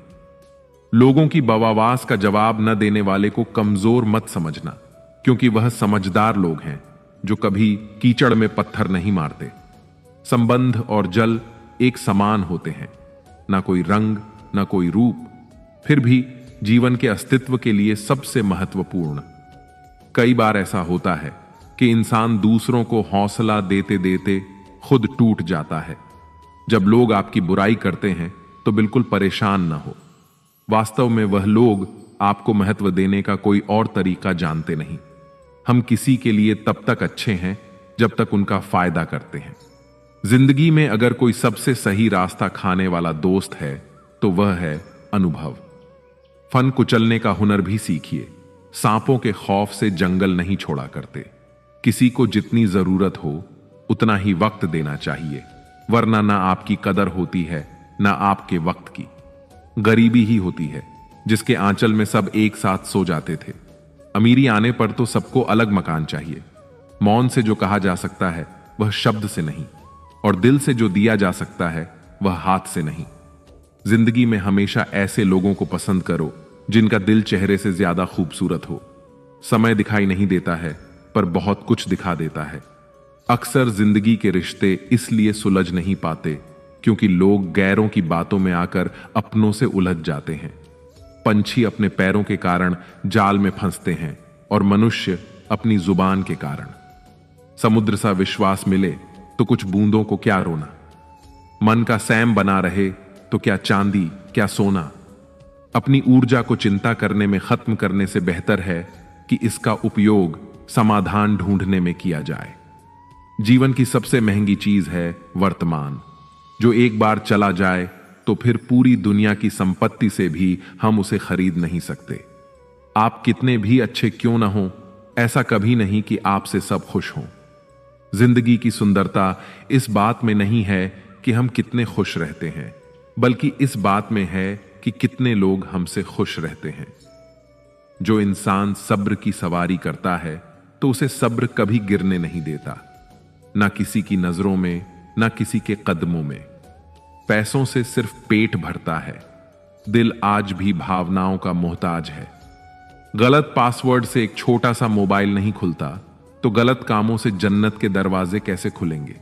लोगों की बवावास का जवाब न देने वाले को कमजोर मत समझना, क्योंकि वह समझदार लोग हैं जो कभी कीचड़ में पत्थर नहीं मारते। संबंध और जल एक समान होते हैं, ना कोई रंग ना कोई रूप, फिर भी जीवन के अस्तित्व के लिए सबसे महत्वपूर्ण। कई बार ऐसा होता है कि इंसान दूसरों को हौसला देते देते खुद टूट जाता है। जब लोग आपकी बुराई करते हैं तो बिल्कुल परेशान न हो। वास्तव में वह लोग आपको महत्व देने का कोई और तरीका जानते नहीं। हम किसी के लिए तब तक अच्छे हैं जब तक उनका फायदा करते हैं। जिंदगी में अगर कोई सबसे सही रास्ता खाने वाला दोस्त है तो वह है अनुभव। फन कुचलने का हुनर भी सीखिए। सांपों के खौफ से जंगल नहीं छोड़ा करते। किसी को जितनी जरूरत हो उतना ही वक्त देना चाहिए, वरना ना आपकी कदर होती है ना आपके वक्त की। गरीबी ही होती है जिसके आंचल में सब एक साथ सो जाते थे। अमीरी आने पर तो सबको अलग मकान चाहिए। मौन से जो कहा जा सकता है वह शब्द से नहीं, और दिल से जो दिया जा सकता है वह हाथ से नहीं। जिंदगी में हमेशा ऐसे लोगों को पसंद करो जिनका दिल चेहरे से ज्यादा खूबसूरत हो। समय दिखाई नहीं देता है पर बहुत कुछ दिखा देता है। अक्सर जिंदगी के रिश्ते इसलिए सुलझ नहीं पाते क्योंकि लोग गैरों की बातों में आकर अपनों से उलझ जाते हैं। पंछी अपने पैरों के कारण जाल में फंसते हैं और मनुष्य अपनी जुबान के कारण। समुद्र सा विश्वास मिले तो कुछ बूंदों को क्या रोना। मन का सैम बना रहे तो क्या चांदी क्या सोना। अपनी ऊर्जा को चिंता करने में खत्म करने से बेहतर है कि इसका उपयोग समाधान ढूंढने में किया जाए। जीवन की सबसे महंगी चीज है वर्तमान। जो एक बार चला जाए तो फिर पूरी दुनिया की संपत्ति से भी हम उसे खरीद नहीं सकते। आप कितने भी अच्छे क्यों ना हो, ऐसा कभी नहीं कि आपसे सब खुश हों। जिंदगी की सुंदरता इस बात में नहीं है कि हम कितने खुश रहते हैं, बल्कि इस बात में है कि कितने लोग हमसे खुश रहते हैं। जो इंसान सब्र की सवारी करता है तो उसे सब्र कभी गिरने नहीं देता, ना किसी की नजरों में, ना किसी के कदमों में। पैसों से सिर्फ पेट भरता है, दिल आज भी भावनाओं का मोहताज है। गलत पासवर्ड से एक छोटा सा मोबाइल नहीं खुलता, तो गलत कामों से जन्नत के दरवाजे कैसे खुलेंगे।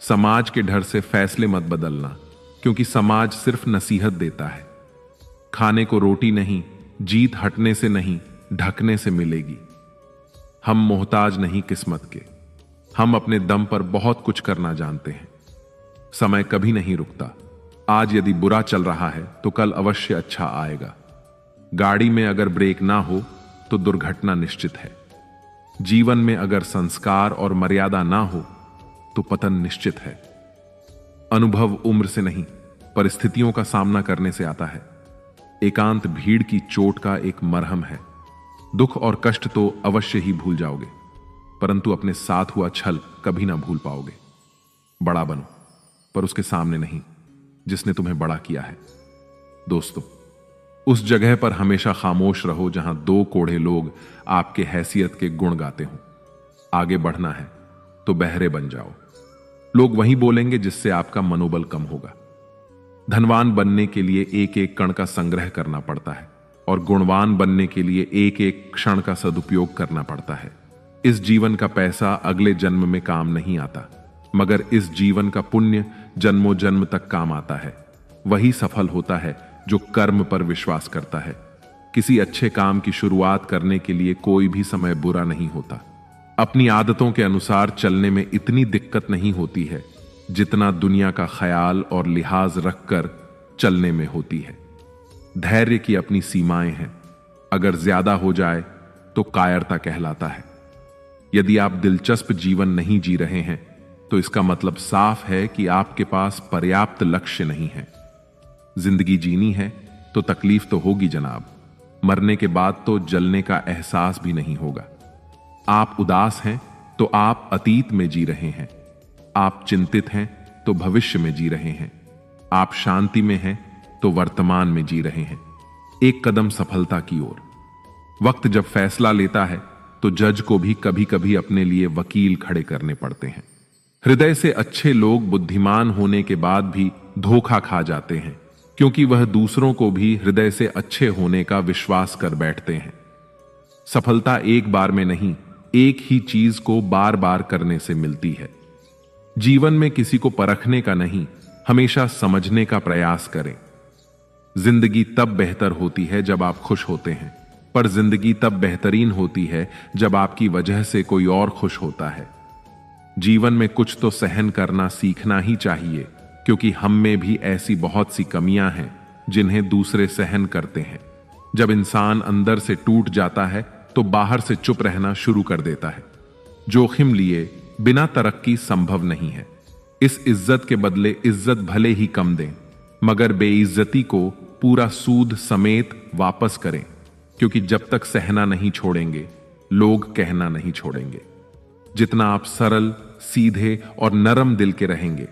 समाज के डर से फैसले मत बदलना, क्योंकि समाज सिर्फ नसीहत देता है। खाने को रोटी नहीं, जीत हटने से नहीं, ढकने से मिलेगी। हम मोहताज नहीं किस्मत के, हम अपने दम पर बहुत कुछ करना जानते हैं। समय कभी नहीं रुकता। आज यदि बुरा चल रहा है तो कल अवश्य अच्छा आएगा। गाड़ी में अगर ब्रेक ना हो तो दुर्घटना निश्चित है। जीवन में अगर संस्कार और मर्यादा ना हो तो पतन निश्चित है। अनुभव उम्र से नहीं, परिस्थितियों का सामना करने से आता है। एकांत भीड़ की चोट का एक मरहम है। दुख और कष्ट तो अवश्य ही भूल जाओगे, परंतु अपने साथ हुआ छल कभी ना भूल पाओगे। बड़ा बनो, पर उसके सामने नहीं जिसने तुम्हें बड़ा किया है। दोस्तों, उस जगह पर हमेशा खामोश रहो जहां दो कोढ़े लोग आपके हैसियत के गुण गाते हों। आगे बढ़ना है तो बहरे बन जाओ। लोग वही बोलेंगे जिससे आपका मनोबल कम होगा। धनवान बनने के लिए एक एक कण का संग्रह करना पड़ता है, और गुणवान बनने के लिए एक एक क्षण का सदुपयोग करना पड़ता है। इस जीवन का पैसा अगले जन्म में काम नहीं आता, मगर इस जीवन का पुण्य जन्मों जन्म तक काम आता है। वही सफल होता है जो कर्म पर विश्वास करता है। किसी अच्छे काम की शुरुआत करने के लिए कोई भी समय बुरा नहीं होता। अपनी आदतों के अनुसार चलने में इतनी दिक्कत नहीं होती है जितना दुनिया का ख्याल और लिहाज रखकर चलने में होती है। धैर्य की अपनी सीमाएं हैं, अगर ज्यादा हो जाए तो कायरता कहलाता है। यदि आप दिलचस्प जीवन नहीं जी रहे हैं तो इसका मतलब साफ है कि आपके पास पर्याप्त लक्ष्य नहीं है। जिंदगी जीनी है तो तकलीफ तो होगी जनाब, मरने के बाद तो जलने का एहसास भी नहीं होगा। आप उदास हैं तो आप अतीत में जी रहे हैं, आप चिंतित हैं तो भविष्य में जी रहे हैं, आप शांति में हैं तो वर्तमान में जी रहे हैं, एक कदम सफलता की ओर। वक्त जब फैसला लेता है तो जज को भी कभी कभी अपने लिए वकील खड़े करने पड़ते हैं। हृदय से अच्छे लोग बुद्धिमान होने के बाद भी धोखा खा जाते हैं, क्योंकि वह दूसरों को भी हृदय से अच्छे होने का विश्वास कर बैठते हैं। सफलता एक बार में नहीं, एक ही चीज को बार बार करने से मिलती है। जीवन में किसी को परखने का नहीं, हमेशा समझने का प्रयास करें। जिंदगी तब बेहतर होती है जब आप खुश होते हैं, पर जिंदगी तब बेहतरीन होती है जब आपकी वजह से कोई और खुश होता है। जीवन में कुछ तो सहन करना सीखना ही चाहिए, क्योंकि हम में भी ऐसी बहुत सी कमियां हैं जिन्हें दूसरे सहन करते हैं। जब इंसान अंदर से टूट जाता है तो बाहर से चुप रहना शुरू कर देता है। जोखिम लिए बिना तरक्की संभव नहीं है। इस इज्जत के बदले इज्जत भले ही कम दें, मगर बेइज्जती को पूरा सूद समेत वापस करें, क्योंकि जब तक सहना नहीं छोड़ेंगे, लोग कहना नहीं छोड़ेंगे। जितना आप सरल, सीधे और नरम दिल के रहेंगे,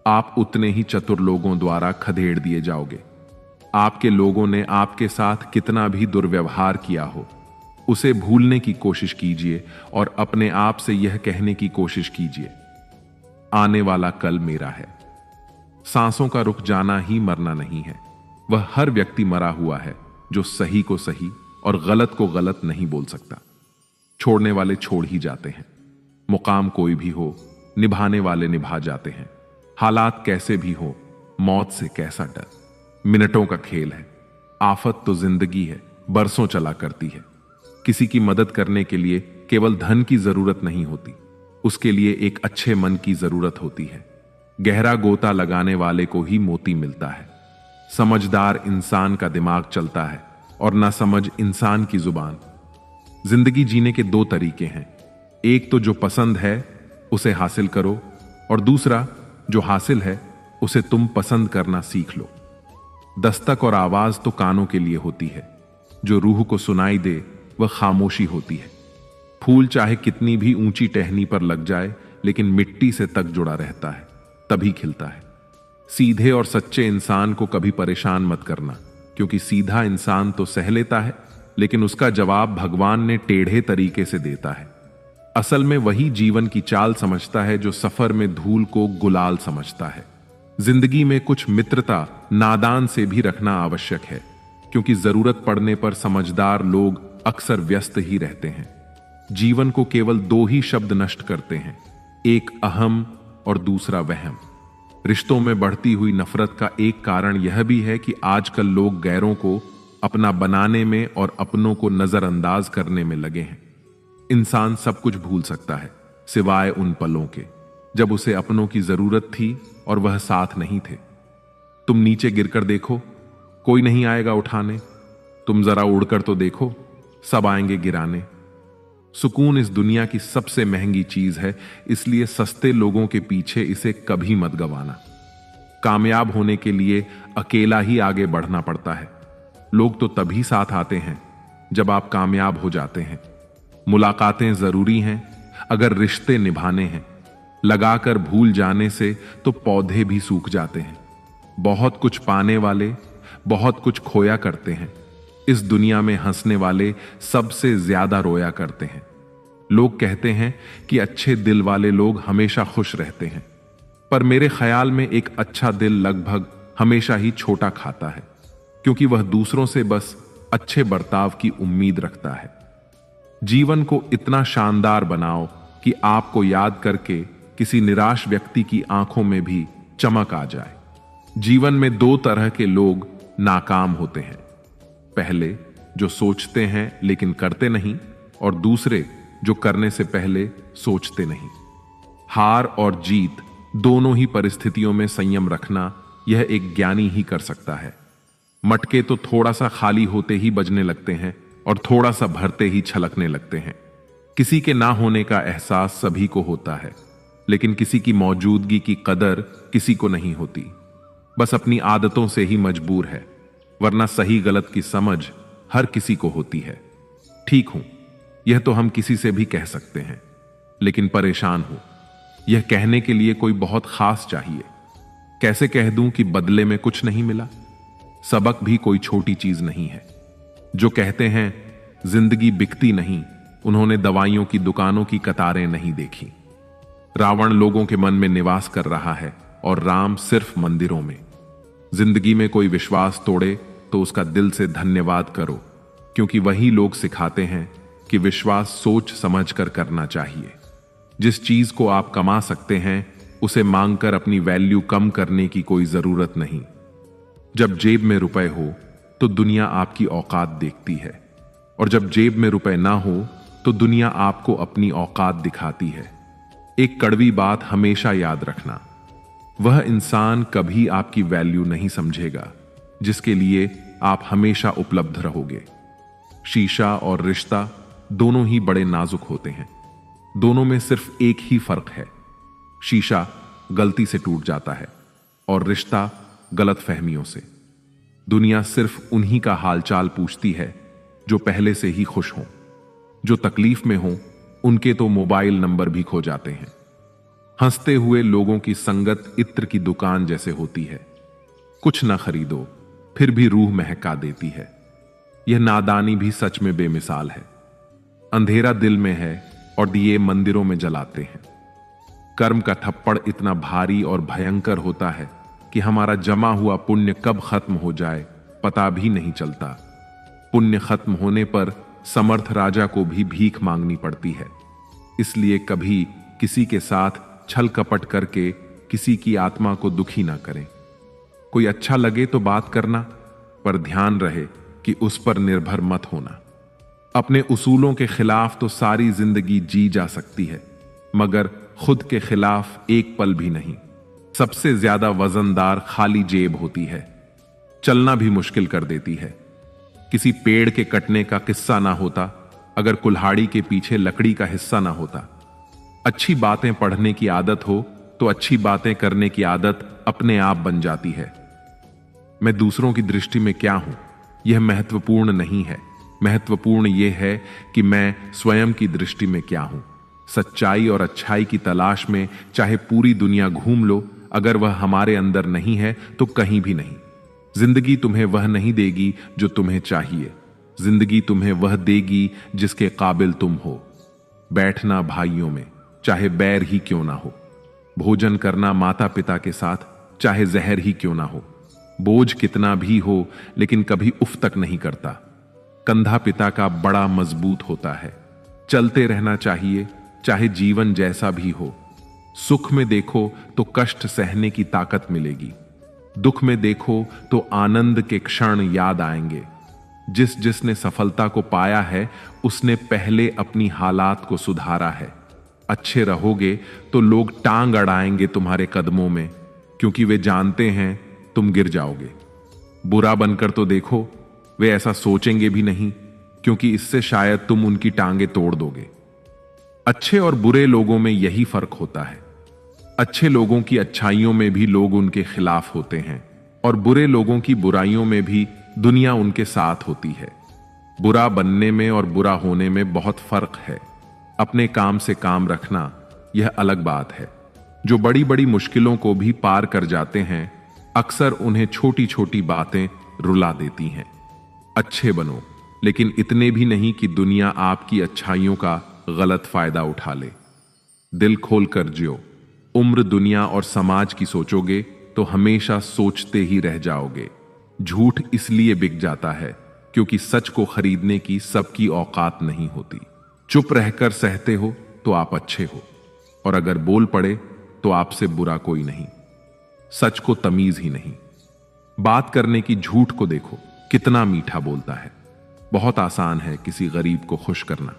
आप उतने ही चतुर लोगों द्वारा खदेड़ दिए जाओगे। आपके लोगों ने आपके साथ कितना भी दुर्व्यवहार किया हो, उसे भूलने की कोशिश कीजिए और अपने आप से यह कहने की कोशिश कीजिए, आने वाला कल मेरा है। सांसों का रुक जाना ही मरना नहीं है। वह हर व्यक्ति मरा हुआ है जो सही को सही और गलत को गलत नहीं बोल सकता। छोड़ने वाले छोड़ ही जाते हैं। मुकाम कोई भी हो, निभाने वाले निभा जाते हैं। हालात कैसे भी हो, मौत से कैसा डर, मिनटों का खेल है। आफत तो जिंदगी है, बरसों चला करती है। किसी की मदद करने के लिए केवल धन की जरूरत नहीं होती, उसके लिए एक अच्छे मन की जरूरत होती है। गहरा गोता लगाने वाले को ही मोती मिलता है। समझदार इंसान का दिमाग चलता है और नासमझ इंसान की जुबान। जिंदगी जीने के दो तरीके हैं, एक तो जो पसंद है उसे हासिल करो, और दूसरा जो हासिल है उसे तुम पसंद करना सीख लो। दस्तक और आवाज तो कानों के लिए होती है, जो रूह को सुनाई दे वह खामोशी होती है। फूल चाहे कितनी भी ऊंची टहनी पर लग जाए, लेकिन मिट्टी से तक जुड़ा रहता है, तभी खिलता है। सीधे और सच्चे इंसान को कभी परेशान मत करना, क्योंकि सीधा इंसान तो सह लेता है, लेकिन उसका जवाब भगवान ने टेढ़े तरीके से देता है। असल में वही जीवन की चाल समझता है जो सफर में धूल को गुलाल समझता है। जिंदगी में कुछ मित्रता नादान से भी रखना आवश्यक है, क्योंकि जरूरत पड़ने पर समझदार लोग अक्सर व्यस्त ही रहते हैं। जीवन को केवल दो ही शब्द नष्ट करते हैं, एक अहम और दूसरा वहम। रिश्तों में बढ़ती हुई नफरत का एक कारण यह भी है कि आजकल लोग गैरों को अपना बनाने में और अपनों को नजरअंदाज करने में लगे हैं। इंसान सब कुछ भूल सकता है सिवाय उन पलों के जब उसे अपनों की जरूरत थी और वह साथ नहीं थे। तुम नीचे गिरकर देखो, कोई नहीं आएगा उठाने। तुम जरा उड़कर तो देखो, सब आएंगे गिराने। सुकून इस दुनिया की सबसे महंगी चीज है, इसलिए सस्ते लोगों के पीछे इसे कभी मत गंवाना। कामयाब होने के लिए अकेला ही आगे बढ़ना पड़ता है। लोग तो तभी साथ आते हैं जब आप कामयाब हो जाते हैं। मुलाकातें जरूरी हैं अगर रिश्ते निभाने हैं। लगाकर भूल जाने से तो पौधे भी सूख जाते हैं। बहुत कुछ पाने वाले बहुत कुछ खोया करते हैं। इस दुनिया में हंसने वाले सबसे ज्यादा रोया करते हैं। लोग कहते हैं कि अच्छे दिल वाले लोग हमेशा खुश रहते हैं, पर मेरे ख्याल में एक अच्छा दिल लगभग हमेशा ही छोटा खाता है, क्योंकि वह दूसरों से बस अच्छे बर्ताव की उम्मीद रखता है। जीवन को इतना शानदार बनाओ कि आपको याद करके किसी निराश व्यक्ति की आंखों में भी चमक आ जाए। जीवन में दो तरह के लोग नाकाम होते हैं, पहले जो सोचते हैं लेकिन करते नहीं, और दूसरे जो करने से पहले सोचते नहीं। हार और जीत दोनों ही परिस्थितियों में संयम रखना यह एक ज्ञानी ही कर सकता है। मटके तो थोड़ा सा खाली होते ही बजने लगते हैं और थोड़ा सा भरते ही छलकने लगते हैं। किसी के ना होने का एहसास सभी को होता है, लेकिन किसी की मौजूदगी की कदर किसी को नहीं होती। बस अपनी आदतों से ही मजबूर है, वरना सही गलत की समझ हर किसी को होती है। ठीक हूं, यह तो हम किसी से भी कह सकते हैं, लेकिन परेशान हूं, यह कहने के लिए कोई बहुत खास चाहिए। कैसे कह दूं कि बदले में कुछ नहीं मिला? सबक भी कोई छोटी चीज नहीं है। जो कहते हैं जिंदगी बिकती नहीं, उन्होंने दवाइयों की दुकानों की कतारें नहीं देखी। रावण लोगों के मन में निवास कर रहा है और राम सिर्फ मंदिरों में। जिंदगी में कोई विश्वास तोड़े तो उसका दिल से धन्यवाद करो, क्योंकि वही लोग सिखाते हैं कि विश्वास सोच समझ कर करना चाहिए। जिस चीज को आप कमा सकते हैं उसे मांगकर अपनी वैल्यू कम करने की कोई जरूरत नहीं। जब जेब में रुपए हो तो दुनिया आपकी औकात देखती है, और जब जेब में रुपए ना हो तो दुनिया आपको अपनी औकात दिखाती है। एक कड़वी बात हमेशा याद रखना, वह इंसान कभी आपकी वैल्यू नहीं समझेगा जिसके लिए आप हमेशा उपलब्ध रहोगे। शीशा और रिश्ता दोनों ही बड़े नाजुक होते हैं। दोनों में सिर्फ एक ही फर्क है, शीशा गलती से टूट जाता है और रिश्ता गलत फहमियों से। दुनिया सिर्फ उन्हीं का हालचाल पूछती है जो पहले से ही खुश हों। जो तकलीफ में हों उनके तो मोबाइल नंबर भी खो जाते हैं। हंसते हुए लोगों की संगत इत्र की दुकान जैसे होती है, कुछ ना खरीदो फिर भी रूह महका देती है। यह नादानी भी सच में बेमिसाल है। अंधेरा दिल में है और दिए मंदिरों में जलाते हैं। कर्म का थप्पड़ इतना भारी और भयंकर होता है कि हमारा जमा हुआ पुण्य कब खत्म हो जाए पता भी नहीं चलता। पुण्य खत्म होने पर समर्थ राजा को भी भीख मांगनी पड़ती है। इसलिए कभी किसी के साथ छल कपट करके किसी की आत्मा को दुखी ना करें। कोई अच्छा लगे तो बात करना, पर ध्यान रहे कि उस पर निर्भर मत होना। अपने उसूलों के खिलाफ तो सारी जिंदगी जी जा सकती है, मगर खुद के खिलाफ एक पल भी नहीं। सबसे ज्यादा वजनदार खाली जेब होती है, चलना भी मुश्किल कर देती है। किसी पेड़ के कटने का किस्सा ना होता अगर कुल्हाड़ी के पीछे लकड़ी का हिस्सा ना होता। अच्छी बातें पढ़ने की आदत हो तो अच्छी बातें करने की आदत अपने आप बन जाती है। मैं दूसरों की दृष्टि में क्या हूं, यह महत्वपूर्ण नहीं है। महत्वपूर्ण यह है कि मैं स्वयं की दृष्टि में क्या हूं। सच्चाई और अच्छाई की तलाश में चाहे पूरी दुनिया घूम लो, अगर वह हमारे अंदर नहीं है तो कहीं भी नहीं। जिंदगी तुम्हें वह नहीं देगी जो तुम्हें चाहिए। जिंदगी तुम्हें वह देगी जिसके काबिल तुम हो। बैठना भाइयों में, चाहे बैर ही क्यों ना हो। भोजन करना माता पिता के साथ, चाहे जहर ही क्यों ना हो। बोझ कितना भी हो लेकिन कभी उफ तक नहीं करता। कंधा पिता का बड़ा मजबूत होता है। चलते रहना चाहिए, चाहे जीवन जैसा भी हो। सुख में देखो तो कष्ट सहने की ताकत मिलेगी। दुख में देखो तो आनंद के क्षण याद आएंगे। जिसने सफलता को पाया है उसने पहले अपनी हालात को सुधारा है। अच्छे रहोगे तो लोग टांग अड़ाएंगे तुम्हारे कदमों में, क्योंकि वे जानते हैं तुम गिर जाओगे। बुरा बनकर तो देखो, वे ऐसा सोचेंगे भी नहीं, क्योंकि इससे शायद तुम उनकी टांगे तोड़ दोगे। अच्छे और बुरे लोगों में यही फर्क होता है। अच्छे लोगों की अच्छाइयों में भी लोग उनके खिलाफ होते हैं, और बुरे लोगों की बुराइयों में भी दुनिया उनके साथ होती है। बुरा बनने में और बुरा होने में बहुत फर्क है। अपने काम से काम रखना यह अलग बात है। जो बड़ी बड़ी मुश्किलों को भी पार कर जाते हैं, अक्सर उन्हें छोटी छोटी बातें रुला देती हैं। अच्छे बनो, लेकिन इतने भी नहीं कि दुनिया आपकी अच्छाइयों का गलत फायदा उठा ले। दिल खोल कर जियो। उम्र दुनिया और समाज की सोचोगे तो हमेशा सोचते ही रह जाओगे। झूठ इसलिए बिक जाता है क्योंकि सच को खरीदने की सबकी औकात नहीं होती। चुप रहकर सहते हो तो आप अच्छे हो, और अगर बोल पड़े तो आपसे बुरा कोई नहीं। सच को तमीज ही नहीं। बात करने की झूठ को देखो, कितना मीठा बोलता है। बहुत आसान है किसी गरीब को खुश करना।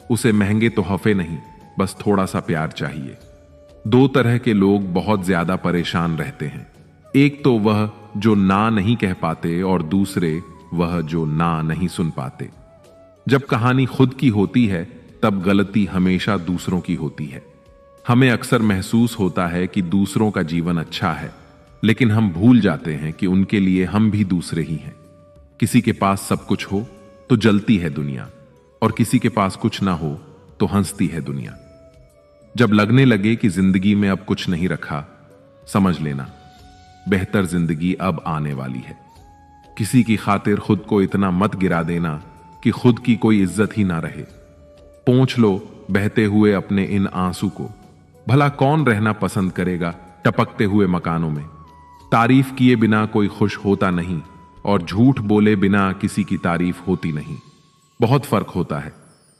उसे महंगे तोहफे नहीं, बस थोड़ा सा प्यार चाहिए। दो तरह के लोग बहुत ज्यादा परेशान रहते हैं। एक तो वह जो ना नहीं कह पाते, और दूसरे वह जो ना नहीं सुन पाते। जब कहानी खुद की होती है तब गलती हमेशा दूसरों की होती है। हमें अक्सर महसूस होता है कि दूसरों का जीवन अच्छा है, लेकिन हम भूल जाते हैं कि उनके लिए हम भी दूसरे ही हैं। किसी के पास सब कुछ हो तो जलती है दुनिया, और किसी के पास कुछ ना हो तो हंसती है दुनिया। जब लगने लगे कि जिंदगी में अब कुछ नहीं रखा, समझ लेना बेहतर जिंदगी अब आने वाली है। किसी की खातिर खुद को इतना मत गिरा देना कि खुद की कोई इज्जत ही ना रहे। पोंछ लो बहते हुए अपने इन आंसू को। भला कौन रहना पसंद करेगा टपकते हुए मकानों में। तारीफ किए बिना कोई खुश होता नहीं, और झूठ बोले बिना किसी की तारीफ होती नहीं। बहुत फर्क होता है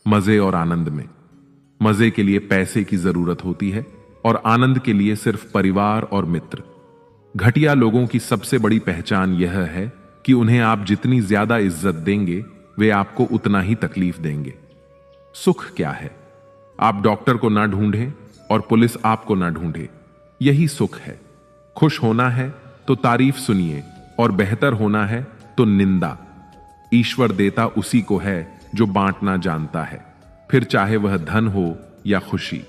मजे और आनंद में। मजे के लिए पैसे की जरूरत होती है, और आनंद के लिए सिर्फ परिवार और मित्र। घटिया लोगों की सबसे बड़ी पहचान यह है कि उन्हें आप जितनी ज्यादा इज्जत देंगे, वे आपको उतना ही तकलीफ देंगे। सुख क्या है? आप डॉक्टर को ना ढूंढें और पुलिस आपको ना ढूंढे, यही सुख है। खुश होना है तो तारीफ सुनिए, और बेहतर होना है तो निंदा। ईश्वर देता उसी को है जो बांटना जानता है, फिर चाहे वह धन हो या खुशी।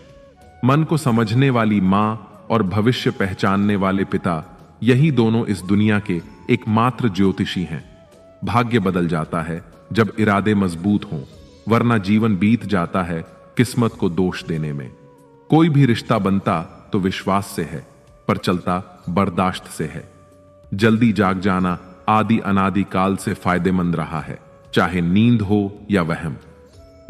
मन को समझने वाली मां और भविष्य पहचानने वाले पिता, यही दोनों इस दुनिया के एकमात्र ज्योतिषी हैं। भाग्य बदल जाता है जब इरादे मजबूत हों, वरना जीवन बीत जाता है किस्मत को दोष देने में। कोई भी रिश्ता बनता तो विश्वास से है, पर चलता बर्दाश्त से है। जल्दी जाग जाना आदि अनादि काल से फायदेमंद रहा है, चाहे नींद हो या वहम।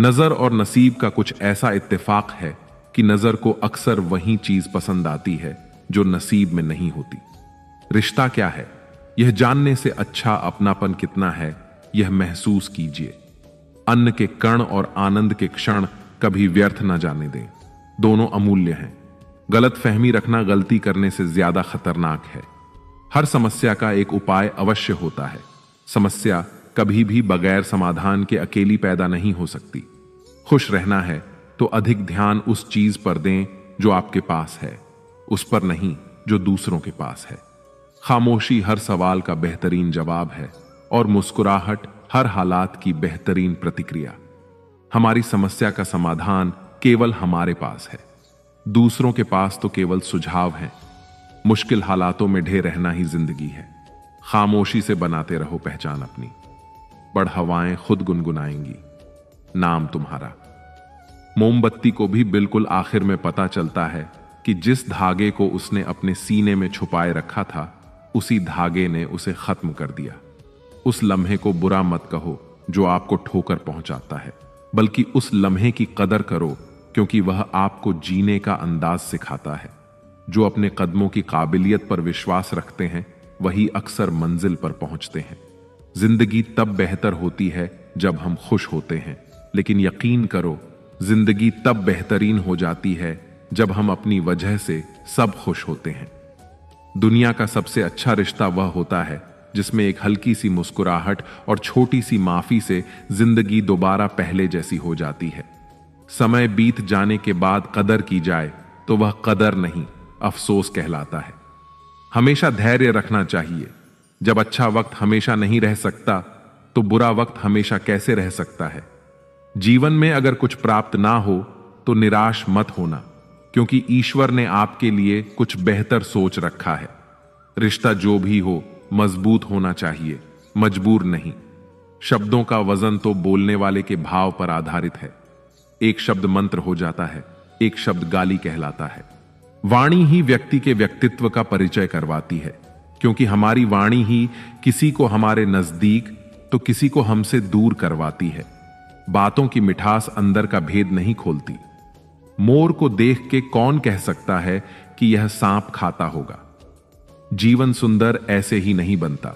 नजर और नसीब का कुछ ऐसा इत्तेफाक है कि नजर को अक्सर वही चीज पसंद आती है जो नसीब में नहीं होती। रिश्ता क्या है, यह जानने से अच्छा अपनापन कितना है, यह महसूस कीजिए। अन्न के कण और आनंद के क्षण कभी व्यर्थ न जाने दें। दोनों अमूल्य हैं। गलत फहमी रखना गलती करने से ज्यादा खतरनाक है। हर समस्या का एक उपाय अवश्य होता है। समस्या कभी भी बगैर समाधान के अकेली पैदा नहीं हो सकती। खुश रहना है तो अधिक ध्यान उस चीज पर दें जो आपके पास है, उस पर नहीं जो दूसरों के पास है। खामोशी हर सवाल का बेहतरीन जवाब है, और मुस्कुराहट हर हालात की बेहतरीन प्रतिक्रिया। हमारी समस्या का समाधान केवल हमारे पास है। दूसरों के पास तो केवल सुझाव हैं। मुश्किल हालातों में ढे रहना ही जिंदगी है। खामोशी से बनाते रहो पहचान अपनी। बड़ हवाएं खुद गुनगुनाएंगी नाम तुम्हारा। मोमबत्ती को भी बिल्कुल आखिर में पता चलता है कि जिस धागे को उसने अपने सीने में छुपाए रखा था, उसी धागे ने उसे खत्म कर दिया। उस लम्हे को बुरा मत कहो जो आपको ठोकर पहुंचाता है, बल्कि उस लम्हे की कदर करो क्योंकि वह आपको जीने का अंदाज सिखाता है। जो अपने कदमों की काबिलियत पर विश्वास रखते हैं वही अक्सर मंजिल पर पहुंचते हैं। जिंदगी तब बेहतर होती है जब हम खुश होते हैं, लेकिन यकीन करो जिंदगी तब बेहतरीन हो जाती है जब हम अपनी वजह से सब खुश होते हैं। दुनिया का सबसे अच्छा रिश्ता वह होता है जिसमें एक हल्की सी मुस्कुराहट और छोटी सी माफी से जिंदगी दोबारा पहले जैसी हो जाती है। समय बीत जाने के बाद कदर की जाए तो वह कदर नहीं, अफसोस कहलाता है। हमेशा धैर्य रखना चाहिए। जब अच्छा वक्त हमेशा नहीं रह सकता तो बुरा वक्त हमेशा कैसे रह सकता है। जीवन में अगर कुछ प्राप्त ना हो तो निराश मत होना, क्योंकि ईश्वर ने आपके लिए कुछ बेहतर सोच रखा है। रिश्ता जो भी हो मजबूत होना चाहिए, मजबूर नहीं। शब्दों का वजन तो बोलने वाले के भाव पर आधारित है। एक शब्द मंत्र हो जाता है, एक शब्द गाली कहलाता है। वाणी ही व्यक्ति के व्यक्तित्व का परिचय करवाती है, क्योंकि हमारी वाणी ही किसी को हमारे नजदीक तो किसी को हमसे दूर करवाती है। बातों की मिठास अंदर का भेद नहीं खोलती। मोर को देख के कौन कह सकता है कि यह सांप खाता होगा। जीवन सुंदर ऐसे ही नहीं बनता।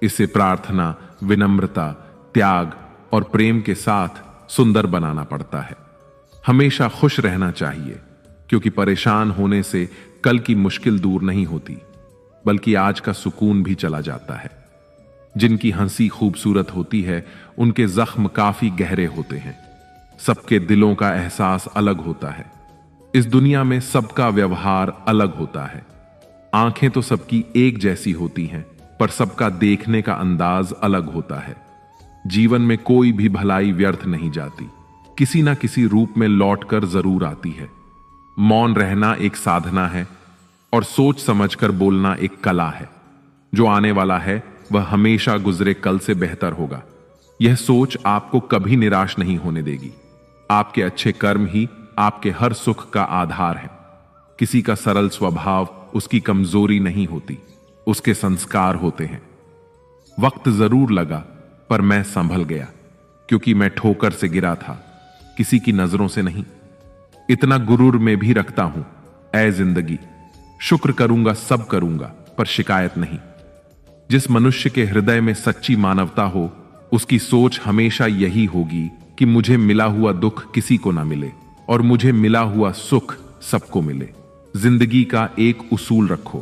इसे प्रार्थना, विनम्रता, त्याग और प्रेम के साथ सुंदर बनाना पड़ता है। हमेशा खुश रहना चाहिए, क्योंकि परेशान होने से कल की मुश्किल दूर नहीं होती, बल्कि आज का सुकून भी चला जाता है। जिनकी हंसी खूबसूरत होती है उनके जख्म काफी गहरे होते हैं। सबके दिलों का एहसास अलग होता है। इस दुनिया में सबका व्यवहार अलग होता है। आंखें तो सबकी एक जैसी होती हैं, पर सबका देखने का अंदाज अलग होता है। जीवन में कोई भी भलाई व्यर्थ नहीं जाती, किसी ना किसी रूप में लौटकर जरूर आती है। मौन रहना एक साधना है और सोच समझकर बोलना एक कला है। जो आने वाला है वह हमेशा गुजरे कल से बेहतर होगा। यह सोच आपको कभी निराश नहीं होने देगी। आपके अच्छे कर्म ही आपके हर सुख का आधार है। किसी का सरल स्वभाव उसकी कमजोरी नहीं होती, उसके संस्कार होते हैं। वक्त जरूर लगा, पर मैं संभल गया, क्योंकि मैं ठोकर से गिरा था, किसी की नजरों से नहीं। इतना गुरूर में भी रखता हूं, ऐ जिंदगी, शुक्र करूंगा, सब करूंगा, पर शिकायत नहीं। जिस मनुष्य के हृदय में सच्ची मानवता हो, उसकी सोच हमेशा यही होगी कि मुझे मिला हुआ दुख किसी को ना मिले और मुझे मिला हुआ सुख सबको मिले। जिंदगी का एक उसूल रखो,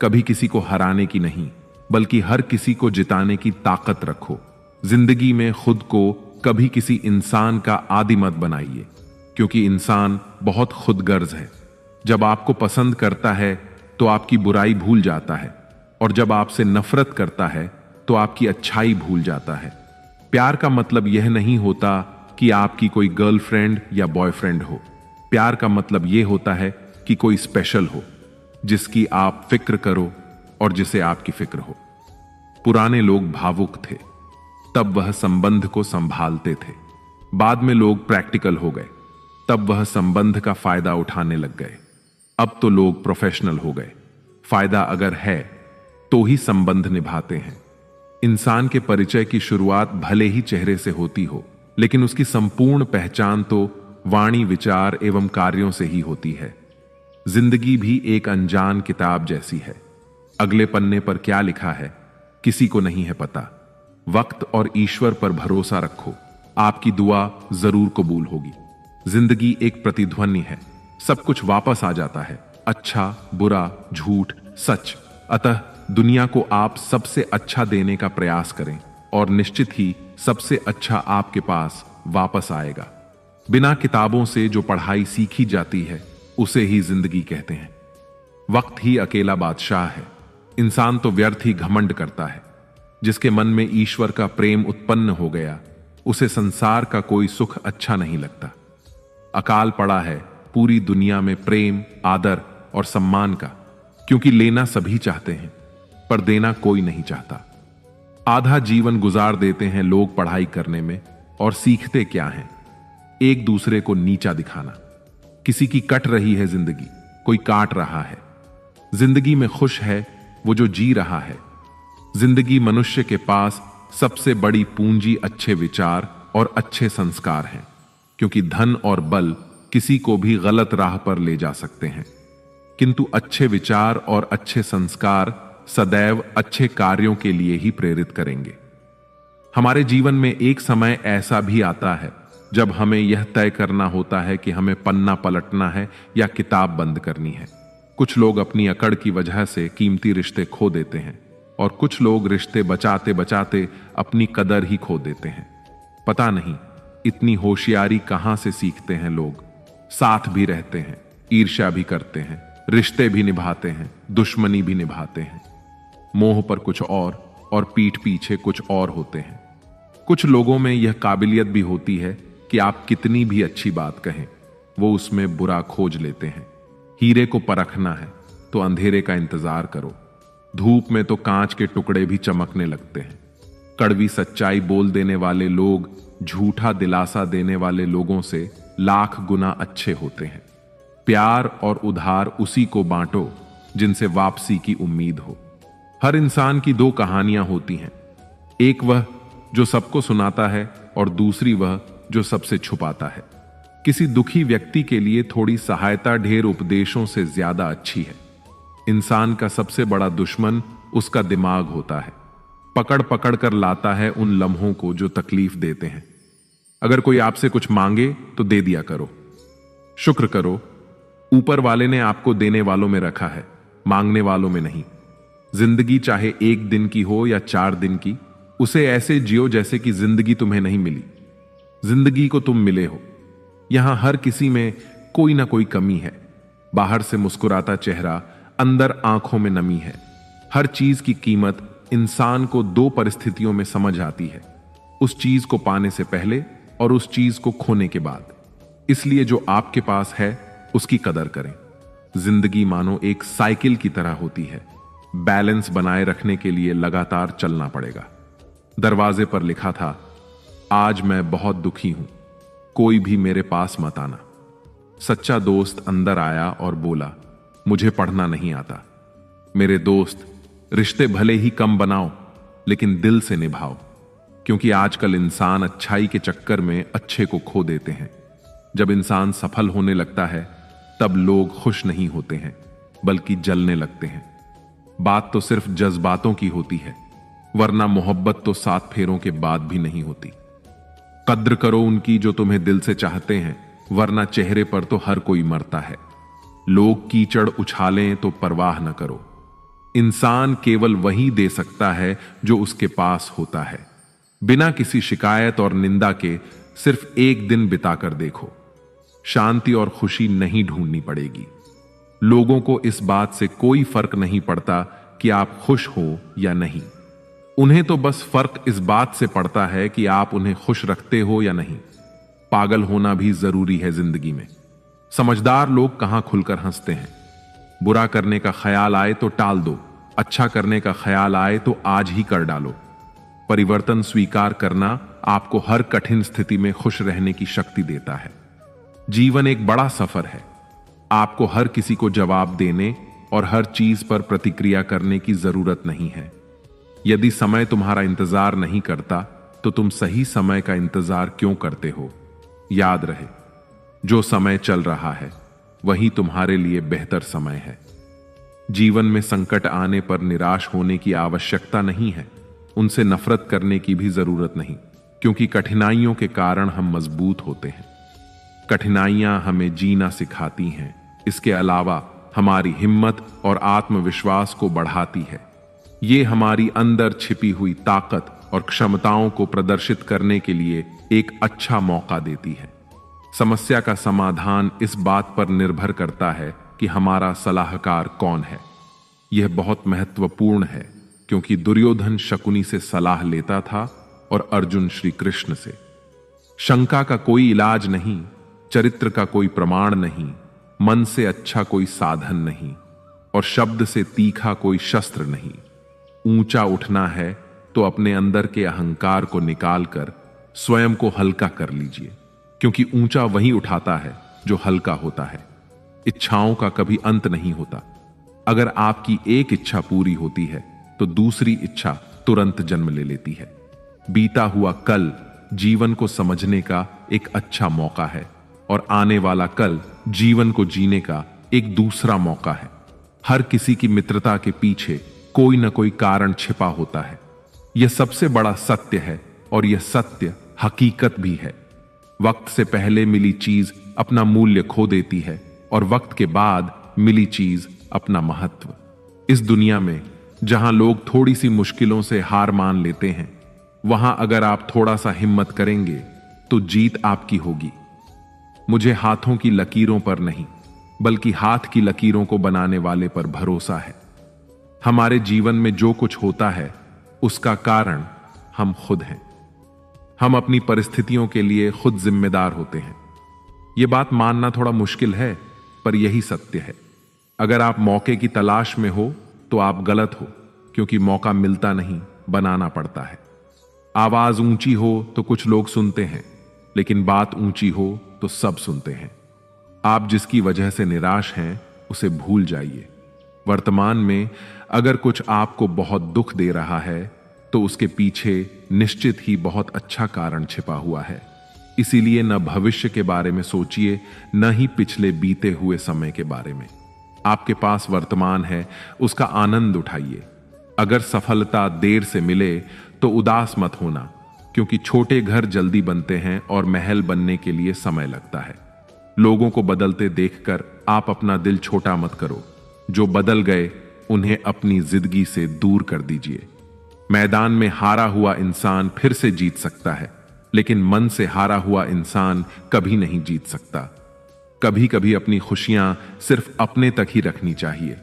कभी किसी को हराने की नहीं, बल्कि हर किसी को जिताने की ताकत रखो। जिंदगी में खुद को कभी किसी इंसान का आदी मत बनाइए, क्योंकि इंसान बहुत खुदगर्ज है। जब आपको पसंद करता है तो आपकी बुराई भूल जाता है, और जब आपसे नफरत करता है तो आपकी अच्छाई भूल जाता है। प्यार का मतलब यह नहीं होता कि आपकी कोई गर्लफ्रेंड या बॉयफ्रेंड हो। प्यार का मतलब यह होता है कि कोई स्पेशल हो, जिसकी आप फिक्र करो और जिसे आपकी फिक्र हो। पुराने लोग भावुक थे, तब वह संबंध को संभालते थे। बाद में लोग प्रैक्टिकल हो गए, तब वह संबंध का फायदा उठाने लग गए। अब तो लोग प्रोफेशनल हो गए, फायदा अगर है तो ही संबंध निभाते हैं। इंसान के परिचय की शुरुआत भले ही चेहरे से होती हो, लेकिन उसकी संपूर्ण पहचान तो वाणी, विचार एवं कार्यों से ही होती है। जिंदगी भी एक अनजान किताब जैसी है। अगले पन्ने पर क्या लिखा है किसी को नहीं है पता। वक्त और ईश्वर पर भरोसा रखो, आपकी दुआ जरूर कबूल होगी। जिंदगी एक प्रतिध्वनि है, सब कुछ वापस आ जाता है, अच्छा, बुरा, झूठ, सच। अतः दुनिया को आप सबसे अच्छा देने का प्रयास करें और निश्चित ही सबसे अच्छा आपके पास वापस आएगा। बिना किताबों से जो पढ़ाई सीखी जाती है उसे ही जिंदगी कहते हैं। वक्त ही अकेला बादशाह है। इंसान तो व्यर्थ ही घमंड करता है। जिसके मन में ईश्वर का प्रेम उत्पन्न हो गया, उसे संसार का कोई सुख अच्छा नहीं लगता। अकाल पड़ा है, पूरी दुनिया में प्रेम, आदर और सम्मान का, क्योंकि लेना सभी चाहते हैं पर देना कोई नहीं चाहता। आधा जीवन गुजार देते हैं लोग पढ़ाई करने में, और सीखते क्या हैं? एक दूसरे को नीचा दिखाना। किसी की कट रही है जिंदगी, कोई काट रहा है। जिंदगी में खुश है वो जो जी रहा है। जिंदगी मनुष्य के पास सबसे बड़ी पूंजी अच्छे विचार और अच्छे संस्कार हैं, क्योंकि धन और बल किसी को भी गलत राह पर ले जा सकते हैं, किंतु अच्छे विचार और अच्छे संस्कार सदैव अच्छे कार्यों के लिए ही प्रेरित करेंगे। हमारे जीवन में एक समय ऐसा भी आता है जब हमें यह तय करना होता है कि हमें पन्ना पलटना है या किताब बंद करनी है। कुछ लोग अपनी अकड़ की वजह से कीमती रिश्ते खो देते हैं, और कुछ लोग रिश्ते बचाते बचाते अपनी कदर ही खो देते हैं। पता नहीं इतनी होशियारी कहां से सीखते हैं लोग। साथ भी रहते हैं, ईर्ष्या भी करते हैं, रिश्ते भी निभाते हैं, दुश्मनी भी निभाते हैं। मोह पर कुछ और पीठ पीछे कुछ और होते हैं। कुछ लोगों में यह काबिलियत भी होती है कि आप कितनी भी अच्छी बात कहें, वो उसमें बुरा खोज लेते हैं। हीरे को परखना है तो अंधेरे का इंतजार करो। धूप में तो कांच के टुकड़े भी चमकने लगते हैं। कड़वी सच्चाई बोल देने वाले लोग झूठा दिलासा देने वाले लोगों से लाख गुना अच्छे होते हैं। प्यार और उधार उसी को बांटो जिनसे वापसी की उम्मीद हो। हर इंसान की दो कहानियां होती हैं, एक वह जो सबको सुनाता है और दूसरी वह जो सबसे छुपाता है। किसी दुखी व्यक्ति के लिए थोड़ी सहायता ढेर उपदेशों से ज्यादा अच्छी है। इंसान का सबसे बड़ा दुश्मन उसका दिमाग होता है। पकड़ पकड़ कर लाता है उन लम्हों को जो तकलीफ देते हैं। अगर कोई आपसे कुछ मांगे तो दे दिया करो। शुक्र करो, ऊपर वाले ने आपको देने वालों में रखा है, मांगने वालों में नहीं। जिंदगी चाहे 1 दिन की हो या 4 दिन की, उसे ऐसे जियो जैसे कि जिंदगी तुम्हें नहीं मिली। जिंदगी को तुम मिले हो। यहां हर किसी में कोई ना कोई कमी है। बाहर से मुस्कुराता चेहरा, अंदर आंखों में नमी है। हर चीज की कीमत इंसान को 2 परिस्थितियों में समझ आती है, उस चीज को पाने से पहले और उस चीज को खोने के बाद। इसलिए जो आपके पास है उसकी कदर करें। जिंदगी मानो एक साइकिल की तरह होती है। बैलेंस बनाए रखने के लिए लगातार चलना पड़ेगा। दरवाजे पर लिखा था, आज मैं बहुत दुखी हूं, कोई भी मेरे पास मत आना। सच्चा दोस्त अंदर आया और बोला, मुझे पढ़ना नहीं आता। मेरे दोस्त, रिश्ते भले ही कम बनाओ लेकिन दिल से निभाओ, क्योंकि आजकल इंसान अच्छाई के चक्कर में अच्छे को खो देते हैं। जब इंसान सफल होने लगता है तब लोग खुश नहीं होते हैं बल्कि जलने लगते हैं। बात तो सिर्फ जज्बातों की होती है, वरना मोहब्बत तो 7 फेरों के बाद भी नहीं होती। कद्र करो उनकी जो तुम्हें दिल से चाहते हैं, वरना चेहरे पर तो हर कोई मरता है। लोग कीचड़ उछालें तो परवाह न करो। इंसान केवल वही दे सकता है जो उसके पास होता है। बिना किसी शिकायत और निंदा के सिर्फ 1 दिन बिताकर देखो, शांति और खुशी नहीं ढूंढनी पड़ेगी। लोगों को इस बात से कोई फर्क नहीं पड़ता कि आप खुश हो या नहीं। उन्हें तो बस फर्क इस बात से पड़ता है कि आप उन्हें खुश रखते हो या नहीं। पागल होना भी जरूरी है जिंदगी में। समझदार लोग कहां खुलकर हंसते हैं। बुरा करने का ख्याल आए तो टाल दो, अच्छा करने का ख्याल आए तो आज ही कर डालो। परिवर्तन स्वीकार करना आपको हर कठिन स्थिति में खुश रहने की शक्ति देता है। जीवन एक बड़ा सफर है। आपको हर किसी को जवाब देने और हर चीज पर प्रतिक्रिया करने की जरूरत नहीं है। यदि समय तुम्हारा इंतजार नहीं करता तो तुम सही समय का इंतजार क्यों करते हो? याद रहे, जो समय चल रहा है वही तुम्हारे लिए बेहतर समय है। जीवन में संकट आने पर निराश होने की आवश्यकता नहीं है, उनसे नफरत करने की भी जरूरत नहीं, क्योंकि कठिनाइयों के कारण हम मजबूत होते हैं। कठिनाइयां हमें जीना सिखाती हैं। इसके अलावा हमारी हिम्मत और आत्मविश्वास को बढ़ाती है। ये हमारी अंदर छिपी हुई ताकत और क्षमताओं को प्रदर्शित करने के लिए एक अच्छा मौका देती है। समस्या का समाधान इस बात पर निर्भर करता है कि हमारा सलाहकार कौन है। यह बहुत महत्वपूर्ण है, क्योंकि दुर्योधन शकुनी से सलाह लेता था और अर्जुन श्री कृष्ण से। शंका का कोई इलाज नहीं, चरित्र का कोई प्रमाण नहीं, मन से अच्छा कोई साधन नहीं और शब्द से तीखा कोई शस्त्र नहीं। ऊंचा उठना है तो अपने अंदर के अहंकार को निकालकर स्वयं को हल्का कर लीजिए, क्योंकि ऊंचा वही उठाता है जो हल्का होता है। इच्छाओं का कभी अंत नहीं होता। अगर आपकी एक इच्छा पूरी होती है तो दूसरी इच्छा तुरंत जन्म ले लेती है। बीता हुआ कल जीवन को समझने का एक अच्छा मौका है और आने वाला कल जीवन को जीने का एक दूसरा मौका है। हर किसी की मित्रता के पीछे कोई ना कोई कारण छिपा होता है। यह सबसे बड़ा सत्य है और यह सत्य हकीकत भी है। वक्त से पहले मिली चीज अपना मूल्य खो देती है और वक्त के बाद मिली चीज अपना महत्व। इस दुनिया में जहां लोग थोड़ी सी मुश्किलों से हार मान लेते हैं, वहां अगर आप थोड़ा सा हिम्मत करेंगे तो जीत आपकी होगी। मुझे हाथों की लकीरों पर नहीं, बल्कि हाथ की लकीरों को बनाने वाले पर भरोसा है। हमारे जीवन में जो कुछ होता है उसका कारण हम खुद हैं। हम अपनी परिस्थितियों के लिए खुद जिम्मेदार होते हैं। यह बात मानना थोड़ा मुश्किल है, पर यही सत्य है। अगर आप मौके की तलाश में हो तो आप गलत हो, क्योंकि मौका मिलता नहीं, बनाना पड़ता है। आवाज ऊंची हो तो कुछ लोग सुनते हैं, लेकिन बात ऊंची हो तो सब सुनते हैं। आप जिसकी वजह से निराश हैं उसे भूल जाइए। वर्तमान में अगर कुछ आपको बहुत दुख दे रहा है तो उसके पीछे निश्चित ही बहुत अच्छा कारण छिपा हुआ है। इसीलिए न भविष्य के बारे में सोचिए, न ही पिछले बीते हुए समय के बारे में। आपके पास वर्तमान है, उसका आनंद उठाइए। अगर सफलता देर से मिले तो उदास मत होना, क्योंकि छोटे घर जल्दी बनते हैं और महल बनने के लिए समय लगता है। लोगों को बदलते देखकर आप अपना दिल छोटा मत करो। जो बदल गए उन्हें अपनी जिंदगी से दूर कर दीजिए। मैदान में हारा हुआ इंसान फिर से जीत सकता है, लेकिन मन से हारा हुआ इंसान कभी नहीं जीत सकता। कभी कभी अपनी खुशियां सिर्फ अपने तक ही रखनी चाहिए,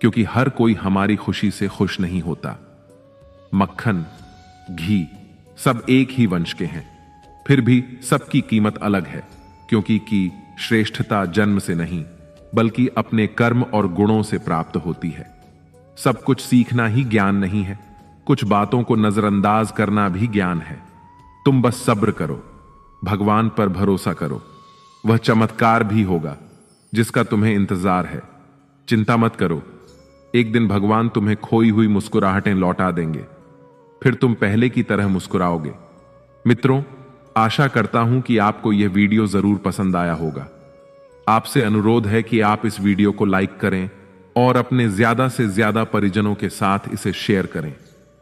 क्योंकि हर कोई हमारी खुशी से खुश नहीं होता। मक्खन, घी सब एक ही वंश के हैं, फिर भी सबकी कीमत अलग है, क्योंकि की श्रेष्ठता जन्म से नहीं, बल्कि अपने कर्म और गुणों से प्राप्त होती है। सब कुछ सीखना ही ज्ञान नहीं है, कुछ बातों को नजरअंदाज करना भी ज्ञान है। तुम बस सब्र करो, भगवान पर भरोसा करो, वह चमत्कार भी होगा जिसका तुम्हें इंतजार है। चिंता मत करो, एक दिन भगवान तुम्हें खोई हुई मुस्कुराहटें लौटा देंगे, फिर तुम पहले की तरह मुस्कुराओगे। मित्रों, आशा करता हूं कि आपको यह वीडियो जरूर पसंद आया होगा। आपसे अनुरोध है कि आप इस वीडियो को लाइक करें और अपने ज्यादा से ज्यादा परिजनों के साथ इसे शेयर करें।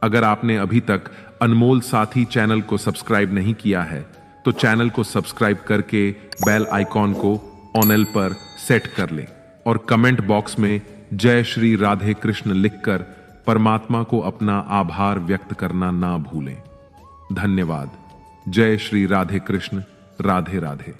अगर आपने अभी तक अनमोल साथी चैनल को सब्सक्राइब नहीं किया है तो चैनल को सब्सक्राइब करके बेल आइकॉन को ऑन पर सेट कर लें और कमेंट बॉक्स में जय श्री राधे कृष्ण लिखकर परमात्मा को अपना आभार व्यक्त करना ना भूलें। धन्यवाद। जय श्री राधे कृष्ण। राधे राधे।